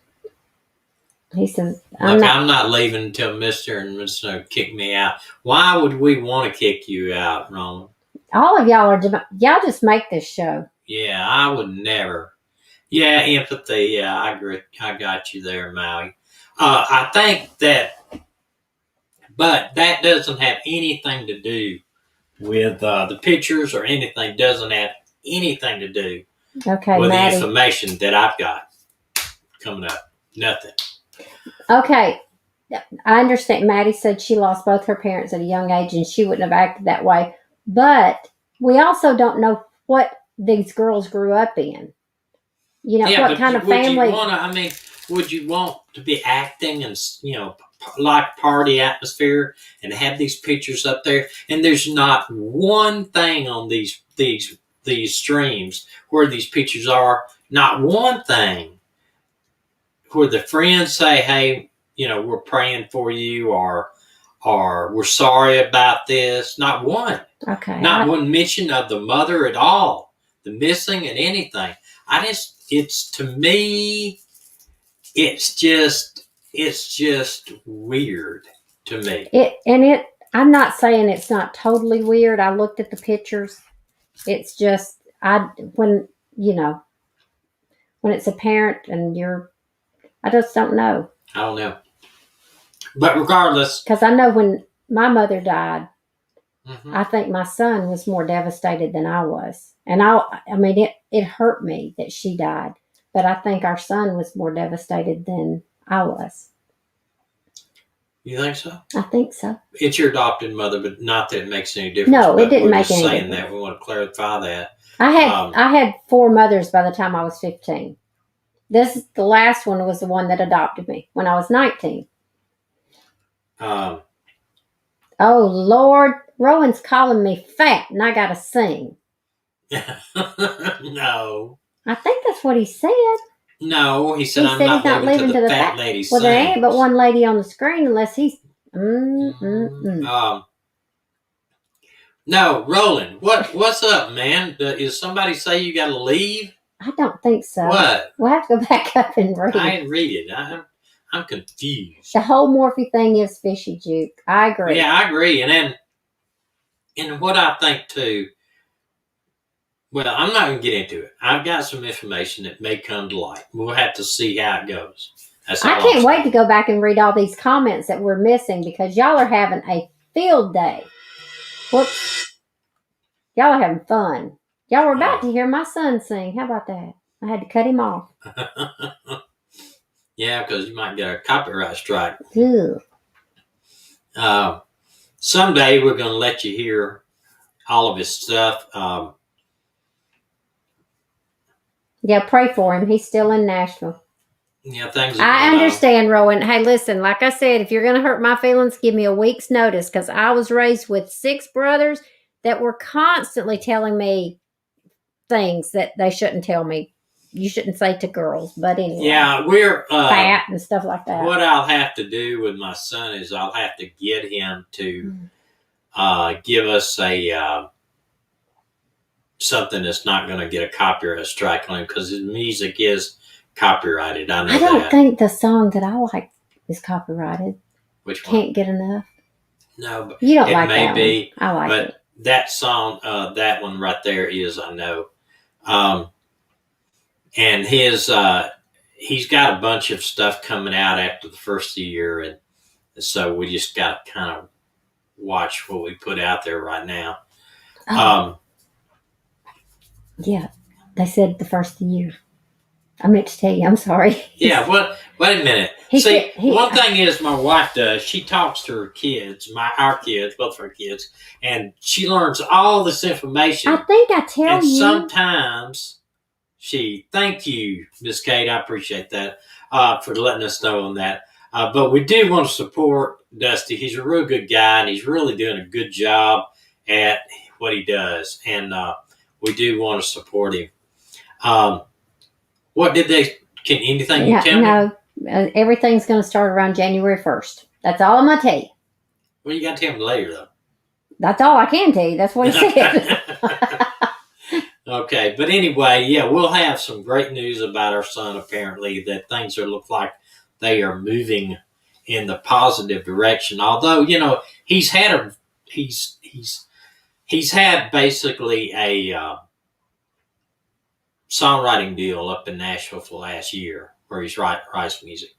He says, Look, I'm not leaving until Mr. and Mr. kick me out. Why would we want to kick you out, Roman? All of y'all y'all just make this show. Yeah, I would never. Yeah, empathy. Yeah, I agree. I got you there, Maui. I think that, but that doesn't have anything to do with the pictures or anything. Doesn't have anything to do Okay, with Maddie. the information that I've got coming up. Nothing. Okay, I understand. Maddie said she lost both her parents at a young age and she wouldn't have acted that way. But we also don't know what these girls grew up in. What kind of family. Would you want to be acting and, like party atmosphere and have these pictures up there? And there's not one thing on these streams where these pictures are. Not one thing where the friends say, hey, we're praying for you, or we're sorry about this. Not one. Okay. Not one mention of the mother at all. The missing and anything. To me, it's just weird to me. I'm not saying it's not totally weird. I looked at the pictures. It's just when it's a parent and I just don't know. I don't know. But regardless, because I know when my mother died, mm-hmm. I think my son was more devastated than I was. And it hurt me that she died, but I think our son was more devastated than I was. You think so? I think so. It's your adopted mother, but not that it makes any difference. No, it didn't make any difference. We're saying that. We want to clarify that. I had 4 mothers by the time I was 15. The last one was the one that adopted me when I was 19. Oh, Lord. Rowan's calling me fat and I got to sing. No. I think that's what he said. No, he said, I'm not leaving to the fat lady. Well, there ain't but one lady on the screen unless he's... No, Roland, what's up, man? Is somebody say you got to leave? I don't think so. What? We'll have to go back up and read. I didn't read it. I'm confused. The whole Morphe thing is fishy, Juke. I agree. Yeah, I agree. And what I think too, well, I'm not going to get into it. I've got some information that may come to light. We'll have to see how it goes. I can't wait to go back and read all these comments that we're missing because y'all are having a field day. Whoops. Y'all are having fun. Y'all were about to hear my son sing. How about that? I had to cut him off. Yeah, because you might get a copyright strike. Ew. Someday we're going to let you hear all of his stuff. Yeah, pray for him. He's still in Nashville. Yeah, things. I understand, Rowan. Hey, listen, like I said, if you're going to hurt my feelings, give me a week's notice because I was raised with 6 brothers that were constantly telling me things that they shouldn't tell me. You shouldn't say to girls, but anyway. Yeah, we're fat and stuff like that. What I'll have to do with my son is I'll have to get him to give us a something that's not going to get a copyright strike on him because his music is copyrighted. I don't think the song that I like is copyrighted. Which one? Can't Get Enough. No, but you don't like that. It may be. I like but it. That song, that one right there is, I know. And he's got a bunch of stuff coming out after the first of the year, and so we just got to kind of watch what we put out there right now. Yeah, they said the first of the year. I meant to tell you, I'm sorry. Yeah, well, wait a minute. One thing is my wife does, she talks to her kids, our kids, both of our kids, and she learns all this information. I think I tell you. And sometimes thank you, Miss Kate, I appreciate that, for letting us know on that. But we do want to support Dusty. He's a real good guy, and he's really doing a good job at what he does. And we do want to support him. What did they? Can anything you tell me? No, everything's going to start around January 1st. That's all I'm going to tell you. Well, you got to tell me later, though. That's all I can tell you. That's what he said. Okay, but anyway, yeah, we'll have some great news about our son. Apparently, that things look like they are moving in the positive direction. Although, he's had basically a songwriting deal up in Nashville for last year, where he's writes music.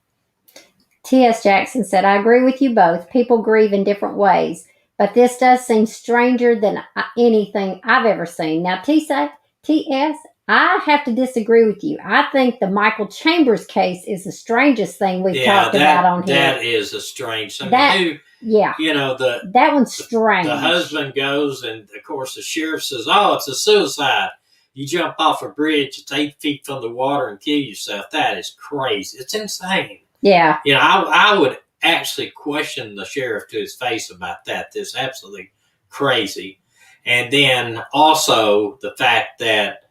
T.S. Jackson said, I agree with you both. People grieve in different ways, but this does seem stranger than anything I've ever seen. Now, T.S., I have to disagree with you. I think the Michael Chambers case is the strangest thing we've talked about on here. That is a strange thing. That one's strange. The husband goes, and of course the sheriff says, oh, it's a suicide. You jump off a bridge, it's 8 feet from the water and kill yourself. That is crazy. It's insane. Yeah. I would actually question the sheriff to his face about that. That's absolutely crazy. And then also the fact that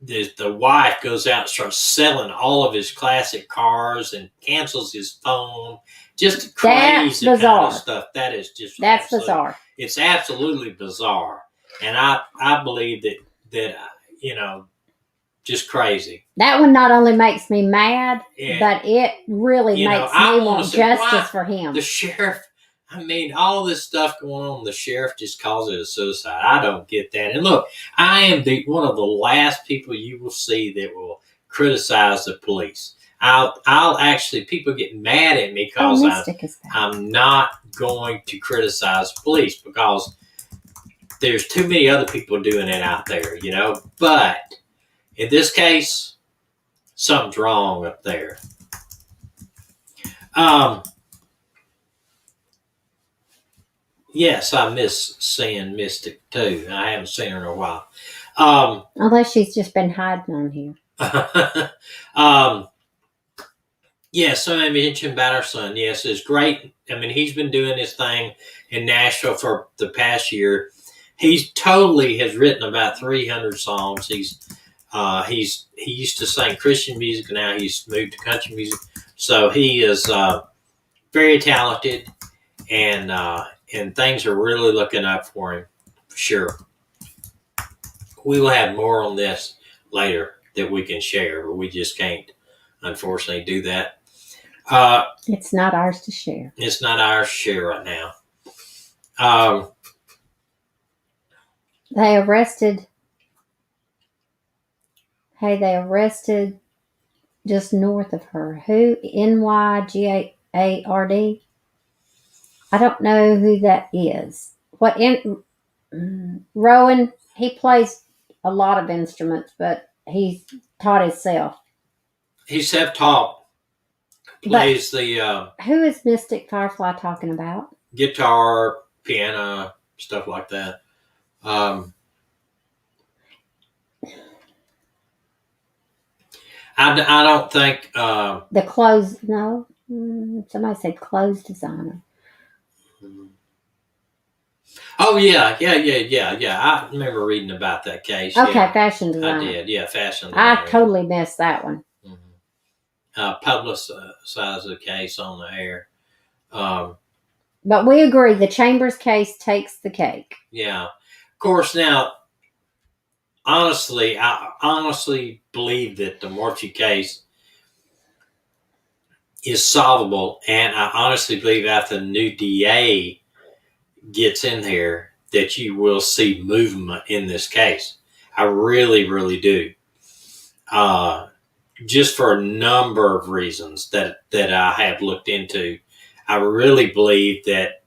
the wife goes out and starts selling all of his classic cars and cancels his phone. Just crazy kind of stuff. That is just bizarre. It's absolutely bizarre. And I believe that just crazy. That one not only makes me mad, but it really makes me want justice for him. The sheriff, all this stuff going on, the sheriff just calls it a suicide. I don't get that. And look, I am one of the last people you will see that will criticize the police. I'll actually, people get mad at me because I'm not going to criticize the police because there's too many other people doing it out there, But in this case, something's wrong up there. Yes, I miss seeing Mystic too. I haven't seen her in a while. Unless she's just been hiding on here. So I mentioned about our son. Yes, it's great. He's been doing his thing in Nashville for the past year. He totally has written about 300 songs. He used to sing Christian music, and now he's moved to country music. So he is very talented, and things are really looking up for him, for sure. We will have more on this later that we can share, but we just can't, unfortunately, do that. It's not ours to share. It's not ours to share right now. They arrested just north of her. Who? Nygard? I don't know who that is. Rowan, he plays a lot of instruments, but he's taught himself. He's self-taught. Plays the... who is Mystic Firefly talking about? Guitar, piano, stuff like that. I don't think... the clothes... No. Somebody said clothes designer. Oh, yeah. I remember reading about that case. Okay, yeah. fashion designer. I did, fashion designer. I totally missed that one. Publicize the case on the air. But we agree, the Chambers case takes the cake. Yeah. Of course, now, I honestly believe that the Morphy case is solvable, and I honestly believe after the new DA gets in there that you will see movement in this case. I really, really do. Just for a number of reasons that I have looked into. I really believe that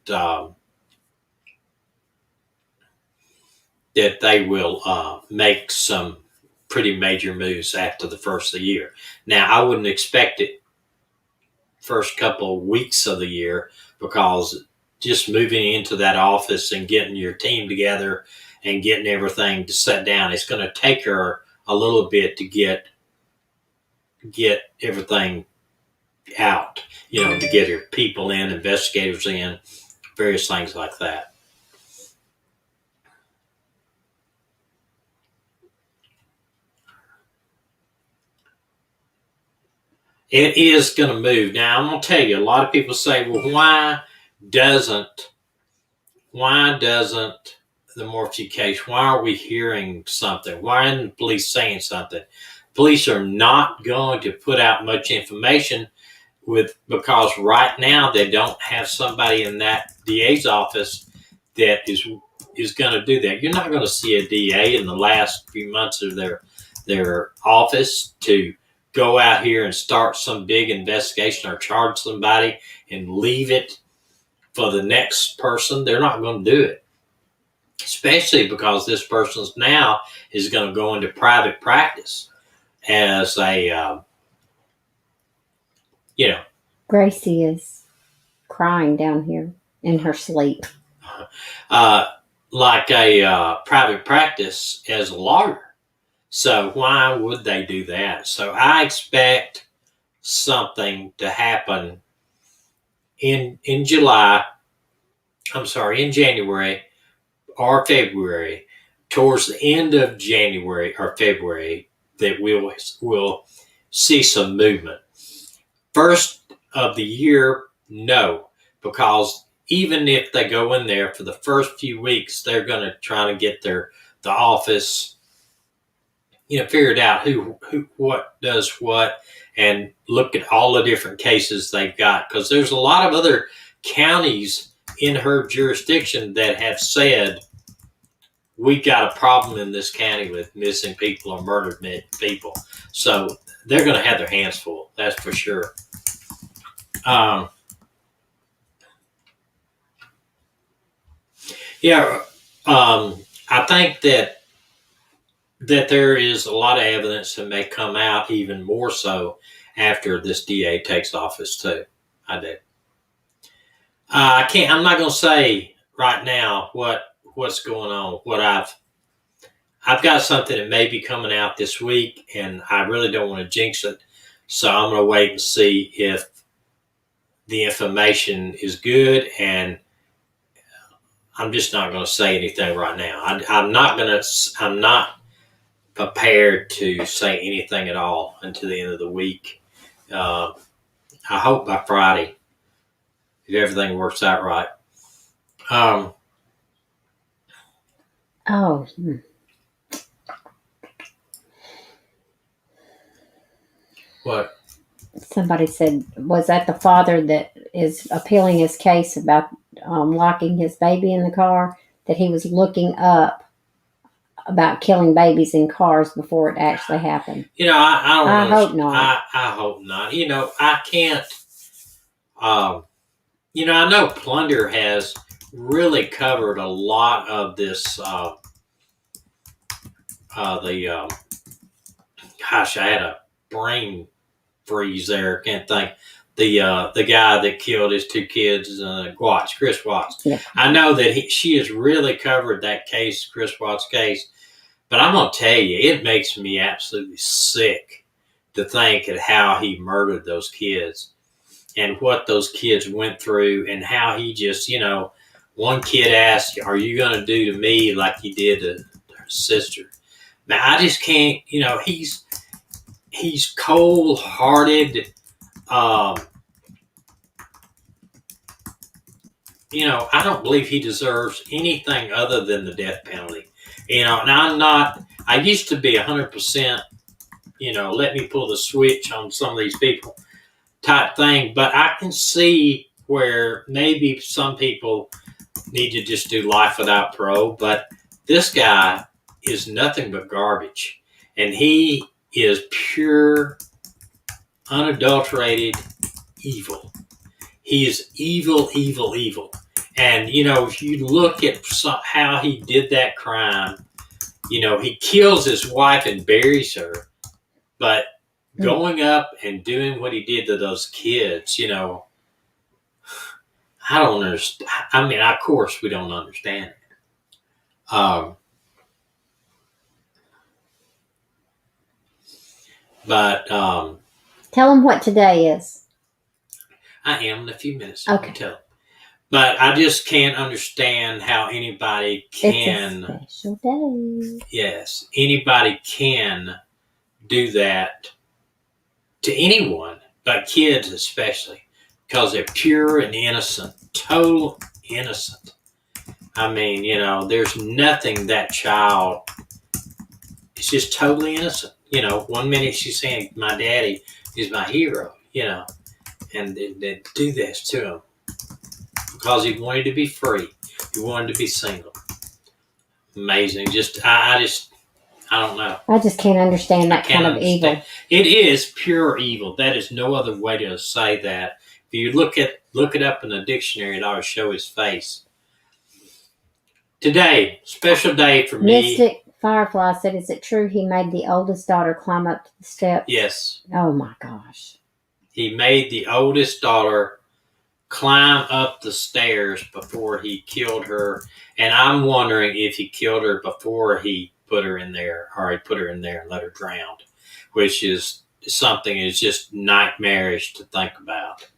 that they will make some pretty major moves after the first of the year. Now, I wouldn't expect it first couple of weeks of the year because just moving into that office and getting your team together and getting everything to set down, it's going to take her a little bit to get everything out, to get your people in, investigators in, various things like that. It is going to move. Now, I'm going to tell you, a lot of people say, well, doesn't the Morphew case, why are we hearing something? Why aren't the police saying something? Police are not going to put out much information because right now they don't have somebody in that DA's office that is going to do that. You're not going to see a DA in the last few months of their office to go out here and start some big investigation or charge somebody and leave it for the next person. They're not going to do it, especially because this person now is going to go into private practice as a, Gracie is crying down here in her sleep. Like a private practice as a lawyer. So why would they do that? So I expect something to happen in January or February, towards the end of January or February, that we'll see some movement. First of the year, no, because even if they go in there for the first few weeks, they're going to try to get the office, figured out who what does what, and look at all the different cases they've got, because there's a lot of other counties in her jurisdiction that have said, we got a problem in this county with missing people or murdered people. So they're going to have their hands full, that's for sure. I think that there is a lot of evidence that may come out even more so after this DA takes office too. I do. I'm not going to say right now what's going on. What I've got something that may be coming out this week, and I really don't want to jinx it. So I'm going to wait and see if the information is good, and I'm just not going to say anything right now. I'm not prepared to say anything at all until the end of the week. I hope by Friday, if everything works out right. What? Somebody said, was that the father that is appealing his case about locking his baby in the car, that he was looking up about killing babies in cars before it actually happened? I hope not. I hope not. I can't. I know Plunder has really covered a lot of this. Gosh, I had a brain freeze there. Can't think. The guy that killed his two kids, Chris Watts. Yeah. I know that she has really covered that case, Chris Watts' case. But I'm going to tell you, it makes me absolutely sick to think of how he murdered those kids and what those kids went through, and how he just, one kid asked, are you going to do to me like you did to her sister? Now, I just can't, he's cold-hearted. I don't believe he deserves anything other than the death penalty. And I used to be 100%, let me pull the switch on some of these people type thing, but I can see where maybe some people need to just do life without parole, but this guy is nothing but garbage, and he is pure, unadulterated evil. He is evil, evil, evil. And, if you look at how he did that crime, he kills his wife and buries her, but going up and doing what he did to those kids, I don't understand. I mean, of course, we don't understand it. But tell them what today is. I am in a few minutes. Okay. Tell. But I just can't understand how anybody can. It's a special day. Yes, anybody can do that to anyone, but kids especially, because they're pure and innocent, total innocent. I mean, there's nothing that child is just totally innocent. 1 minute she's saying, my daddy is my hero, and they do this to him because he wanted to be free. He wanted to be single. Amazing. I don't know. I just can't understand that kind of evil. It is pure evil. That is no other way to say that. If you look it up in the dictionary, it ought to show his face. Today, special day for me. Mystic Firefly said, "Is it true he made the oldest daughter climb up to the steps?" Yes. Oh my gosh. He made the oldest daughter climb up the stairs before he killed her, and I'm wondering if he killed her before he put her in there, or he put her in there and let her drown, which is something is just nightmarish to think about.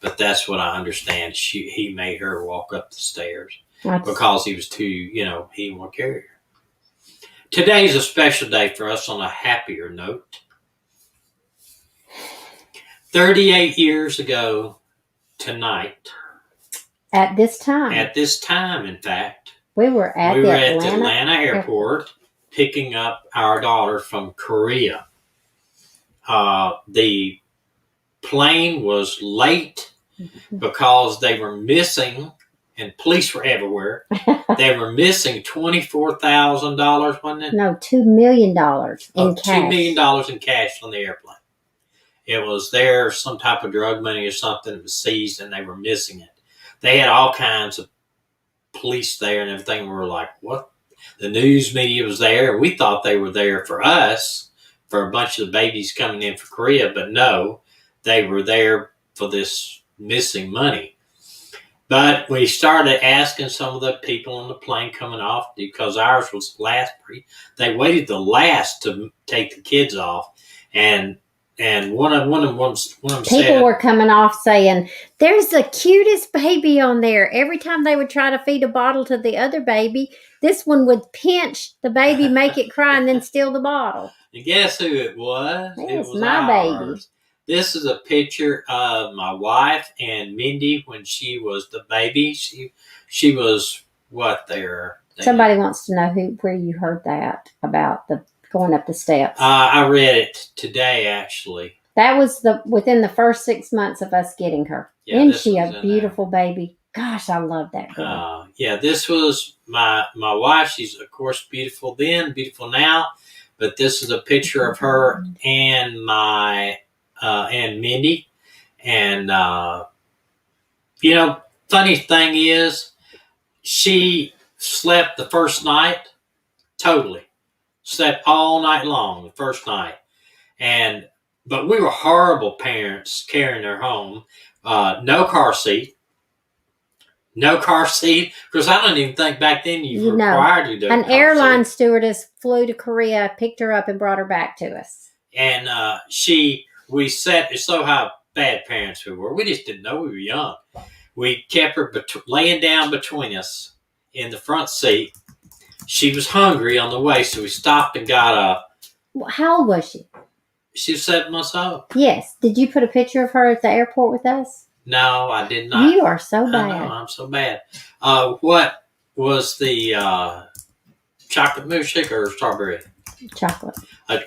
But that's what I understand. He made her walk up the stairs because he was too, he didn't want to carry her. Today's a special day for us on a happier note. 38 years ago tonight. At this time, in fact, we were at the Atlanta airport picking up our daughter from Korea. The plane was late because they were missing, and police were everywhere. They were missing $24,000, wasn't it? No, $2 million in cash. $2 million in cash on the airplane. It was there, some type of drug money or something. It was seized, and they were missing it. They had all kinds of police there and everything. We were like, what? The news media was there, and we thought they were there for us, for a bunch of the babies coming in for Korea, but no, they were there for this missing money. But we started asking some of the people on the plane coming off, because ours was last. They waited the last to take the kids off, and one of them said, people were coming off saying, "There's the cutest baby on there." Every time they would try to feed a bottle to the other baby, this one would pinch the baby, make it cry, and then steal the bottle. And guess who it was? It was my ours. Baby. This is a picture of my wife and Mindy when she was the baby. She was what there? Somebody wants to know where you heard that about the going up the steps. I read it today, actually. That was within the first 6 months of us getting her. Yeah, Isn't she a beautiful baby? Gosh, I love that girl. Yeah, this was my wife. She's, of course, beautiful then, beautiful now. But this is a picture of her and my and Mindy. And, funny thing is, she slept the first night totally. Slept all night long the first night. But we were horrible parents carrying her home. No car seat. No car seat. Because I don't even think back then you were required to do an airline stewardess flew to Korea, picked her up, and brought her back to us. And we sat, it's so how bad parents we were. We just didn't know, we were young. We kept her laying down between us in the front seat. She was hungry on the way, so we stopped and got How old was she? She was 7 months old. Yes. Did you put a picture of her at the airport with us? No, I did not. You are so bad. I know, I'm so bad. What was the chocolate milkshake or strawberry? Chocolate.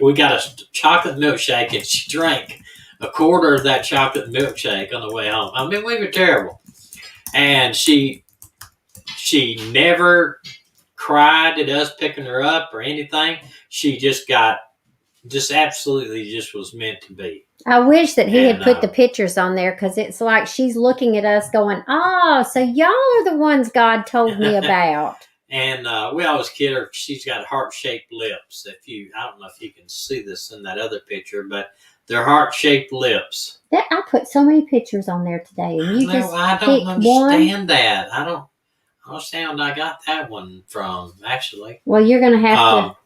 We got a chocolate milkshake, and she drank a quarter of that chocolate milkshake on the way home. I mean, we were terrible. And she never cried at us picking her up or anything. She just absolutely was meant to be. I wish that he had put the pictures on there, because it's like she's looking at us going, "Oh, so y'all are the ones God told me about." And we always kid her. She's got heart-shaped lips. I don't know if you can see this in that other picture, but they're heart-shaped lips. I put so many pictures on there today, and you just I don't understand that. I don't understand where I got that one from, actually. Well, you're going to have to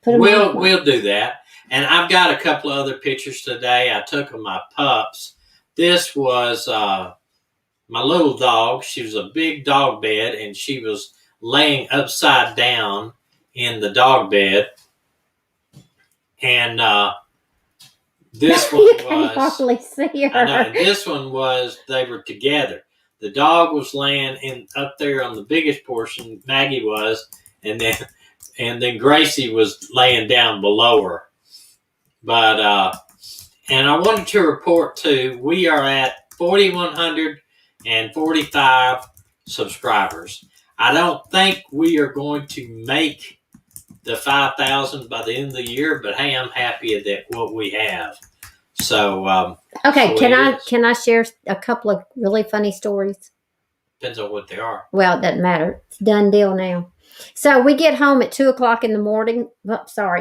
put them We'll do that. And I've got a couple of other pictures today. I took of my pups. This was my little dog. She was a big dog bed, and she was laying upside down in the dog bed. And this one You can was, hardly see her. I know, and this one was, they were together. The dog was laying up there on the biggest portion, Maggie was, and then Gracie was laying down below her. But and I wanted to report too, we are at 4,145 subscribers. I don't think we are going to make the 5,000 by the end of the year, but hey, I'm happy at what we have. So okay, so can I share a couple of really funny stories? Depends on what they are. Well, it doesn't matter. It's done deal now. So we get home at 2:00 in the morning.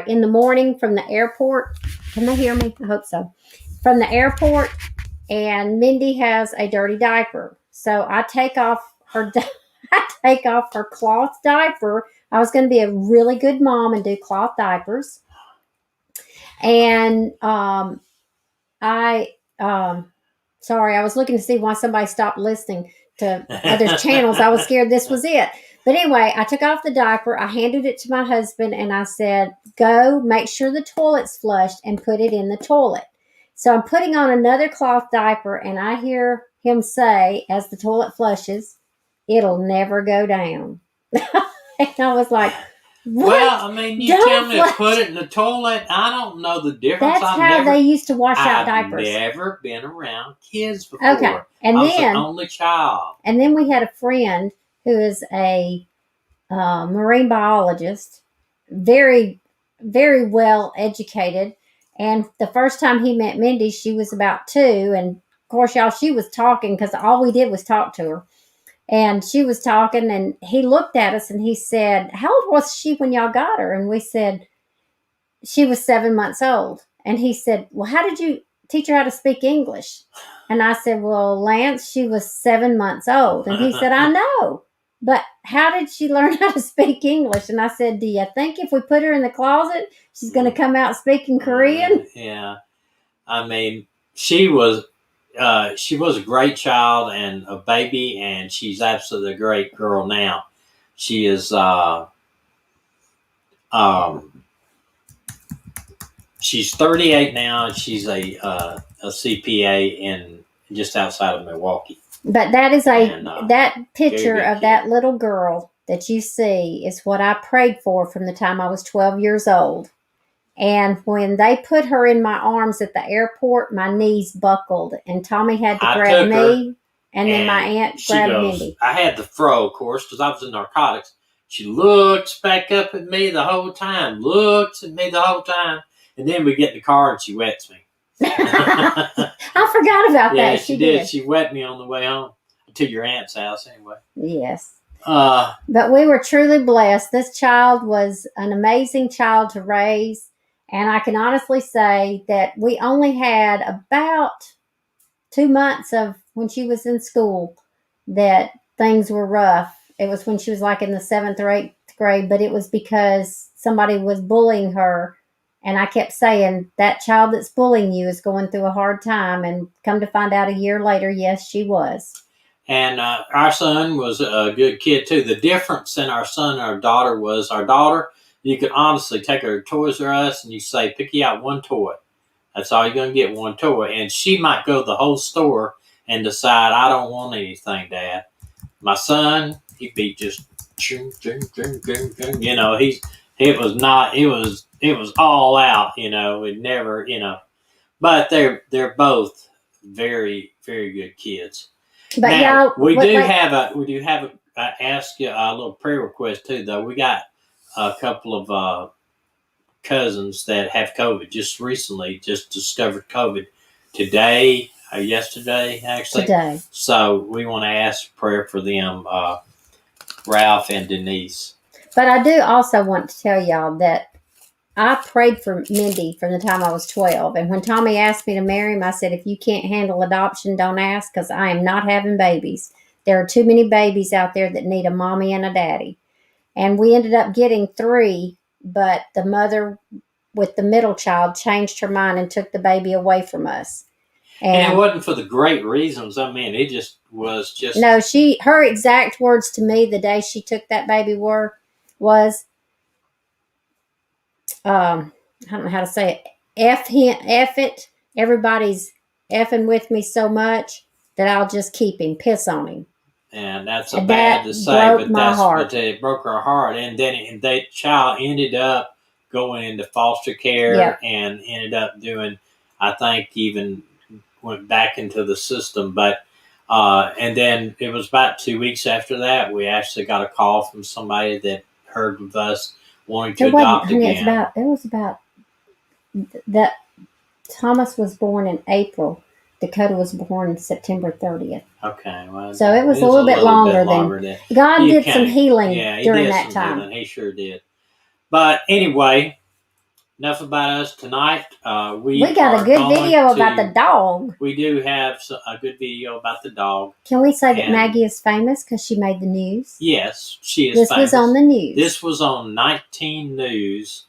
In the morning from the airport. Can they hear me? I hope so. From the airport, and Mindy has a dirty diaper. So I take off her cloth diaper. I was going to be a really good mom and do cloth diapers. And sorry, I was looking to see why somebody stopped listening to other channels. I was scared this was it. But anyway, I took off the diaper. I handed it to my husband and I said, go make sure the toilet's flushed and put it in the toilet. So I'm putting on another cloth diaper and I hear him say, as the toilet flushes, it'll never go down. And I was like, what? Well, I mean, you tell me to put it in the toilet. I don't know the difference. That's how they used to wash out diapers. I've never been around kids before. Okay. And I then, was the only child. And then we had a friend who is a marine biologist, very, very well educated. And the first time he met Mindy, she was about 2. And of course, y'all, she was talking because all we did was talk to her. And she was talking and he looked at us and he said, how old was she when y'all got her? And we said, she was 7 months old. And he said, well, how did you teach her how to speak English? And I said, well, Lance, she was 7 months old. And he said, I know. But how did she learn how to speak English? And I said, do you think if we put her in the closet, she's going to come out speaking Korean? Yeah. I mean, she was a great child and a baby, and she's absolutely a great girl now. She is she's 38 now, and she's a CPA in just outside of Milwaukee. But that is that picture of that little girl that you see is what I prayed for from the time I was 12 years old. And when they put her in my arms at the airport, my knees buckled, and Tommy had to grab me, and then my aunt grabbed Mindy. I had the fro, of course, because I was in narcotics. She looks back up at me the whole time, and then we get in the car and she wets me. I forgot about that. Yeah, she did. She wet me on the way home to your aunt's house, anyway. Yes. But we were truly blessed. This child was an amazing child to raise. And I can honestly say that we only had about 2 months of when she was in school that things were rough. It was when she was like in the 7th or 8th grade, but it was because somebody was bullying her. And I kept saying, that child that's bullying you is going through a hard time. And come to find out a year later, yes, she was. And our son was a good kid, too. The difference in our son and our daughter was our daughter, you could honestly take her to Toys R Us and you say, pick you out one toy. That's all you're going to get, one toy. And she might go to the whole store and decide, I don't want anything, Dad. My son, he'd be just, you know, it was all out, you know, it never, you know, but they're both very, very good kids. But now, we do have ask you a little prayer request too, though. We got a couple of cousins that have COVID just discovered COVID today, yesterday actually. Today. So we want to ask prayer for them, Ralph and Denise. But I do also want to tell y'all that I prayed for Mindy from the time I was 12. And when Tommy asked me to marry him, I said, if you can't handle adoption, don't ask, because I am not having babies. There are too many babies out there that need a mommy and a daddy. And we ended up getting 3, but the mother with the middle child changed her mind and took the baby away from us. And it wasn't for the great reasons. I mean, it just was just. No, her exact words to me the day she took that baby was, I don't know how to say it. F it. Everybody's effing with me so much that I'll just keep him, piss on him. And that's bad to say, but it broke her heart. And then that child ended up going into foster care and ended up doing, I think, even went back into the system. But and then it was about 2 weeks after that, we actually got a call from somebody that heard of us wanting to adopt again. It was about that. Thomas was born in April. Dakota was born September 30th. Okay, well, so it was a little bit longer than God did some healing during that time. Healing. He sure did. But anyway, enough about us tonight. We got a good video about the dog. We do have a good video about the dog. Can we say that Maggie is famous because she made the news? Yes, she is. This was on the news. This was on 19 News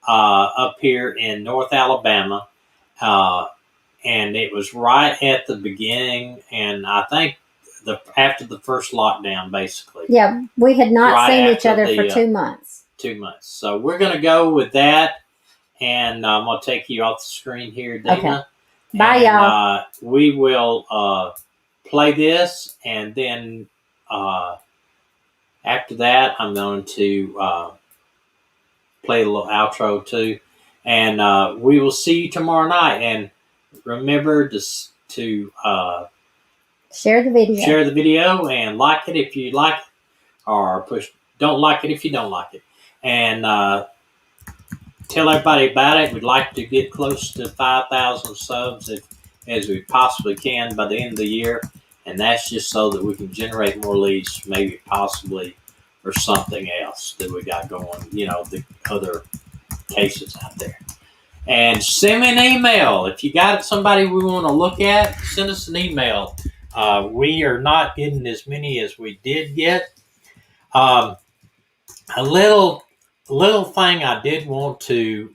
up here in North Alabama. And it was right at the beginning, and I think after the first lockdown, basically. Yeah, we had not seen each other for 2 months. 2 months. So we're going to go with that, and I'm going to take you off the screen here, Dina. Okay. Bye, y'all. We will play this, and then after that, I'm going to play a little outro too, and we will see you tomorrow night. And remember to share the video. Share the video and like it if you like it, or don't like it if you don't like it. And tell everybody about it. We'd like to get close to 5,000 subs as we possibly can by the end of the year. And that's just so that we can generate more leads, maybe possibly, or something else that we got going, the other cases out there. And send me an email. If you got somebody we want to look at, send us an email. We are not getting as many as we did get. A little thing I did want to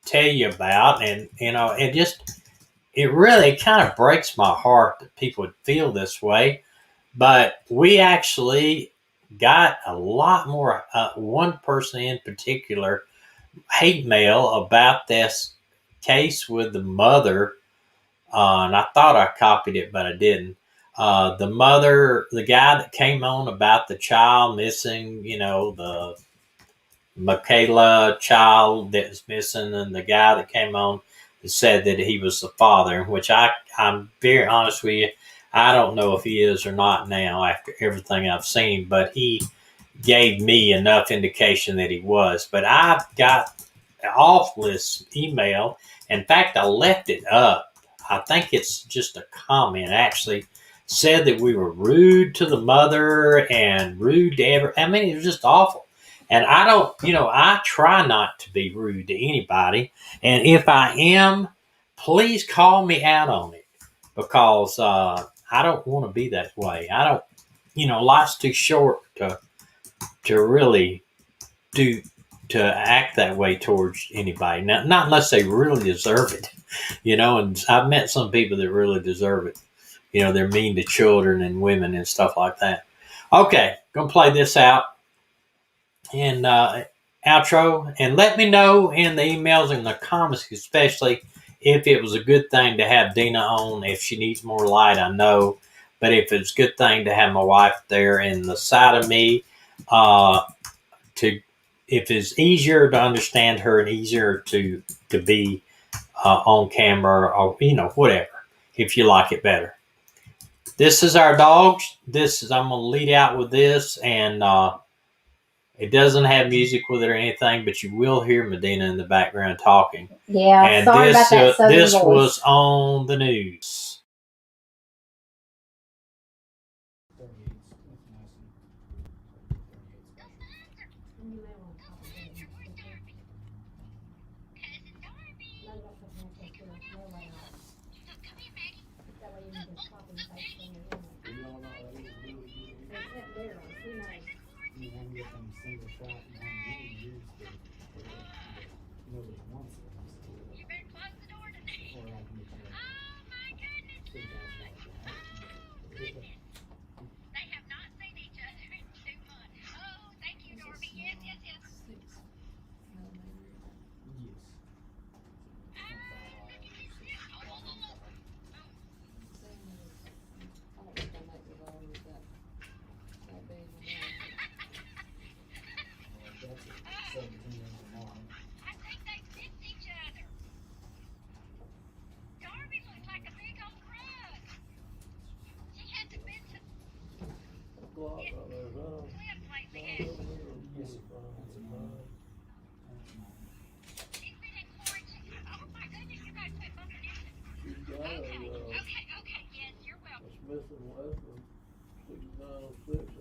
tell you about, and it really kind of breaks my heart that people would feel this way, but we actually got a lot more. One person in particular hate mail about this case with the mother, and I thought I copied it, but I didn't. The mother, the guy that came on about the child missing, the Michaela child that was missing, and the guy that came on that said that he was the father, which I'm very honest with you, I don't know if he is or not now after everything I've seen, but he gave me enough indication that he was. But I've got off this email. In fact, I left it up. I think it's just a comment. Actually said that we were rude to the mother and rude to I mean, it was just awful. And I don't, I try not to be rude to anybody. And if I am, please call me out on it, because I don't want to be that way. I don't, life's too short to really to act that way towards anybody. Now, not unless they really deserve it, and I've met some people that really deserve it. They're mean to children and women and stuff like that. Okay, gonna play this out and outro, and let me know in the emails and the comments, especially if it was a good thing to have Dina on. If she needs more light, I know, but if it's a good thing to have my wife there in the side of me, if it's easier to understand her and easier to be on camera, or whatever, if you like it better. This is our dogs. I'm gonna lead out with this, and it doesn't have music with it or anything, but you will hear Medina in the background talking. Yeah, and sorry about that. This was on the news. o'clock right there, is that on? Yes, sir. That's a 9. That's 9. She's got a, Smith and Wesson 6906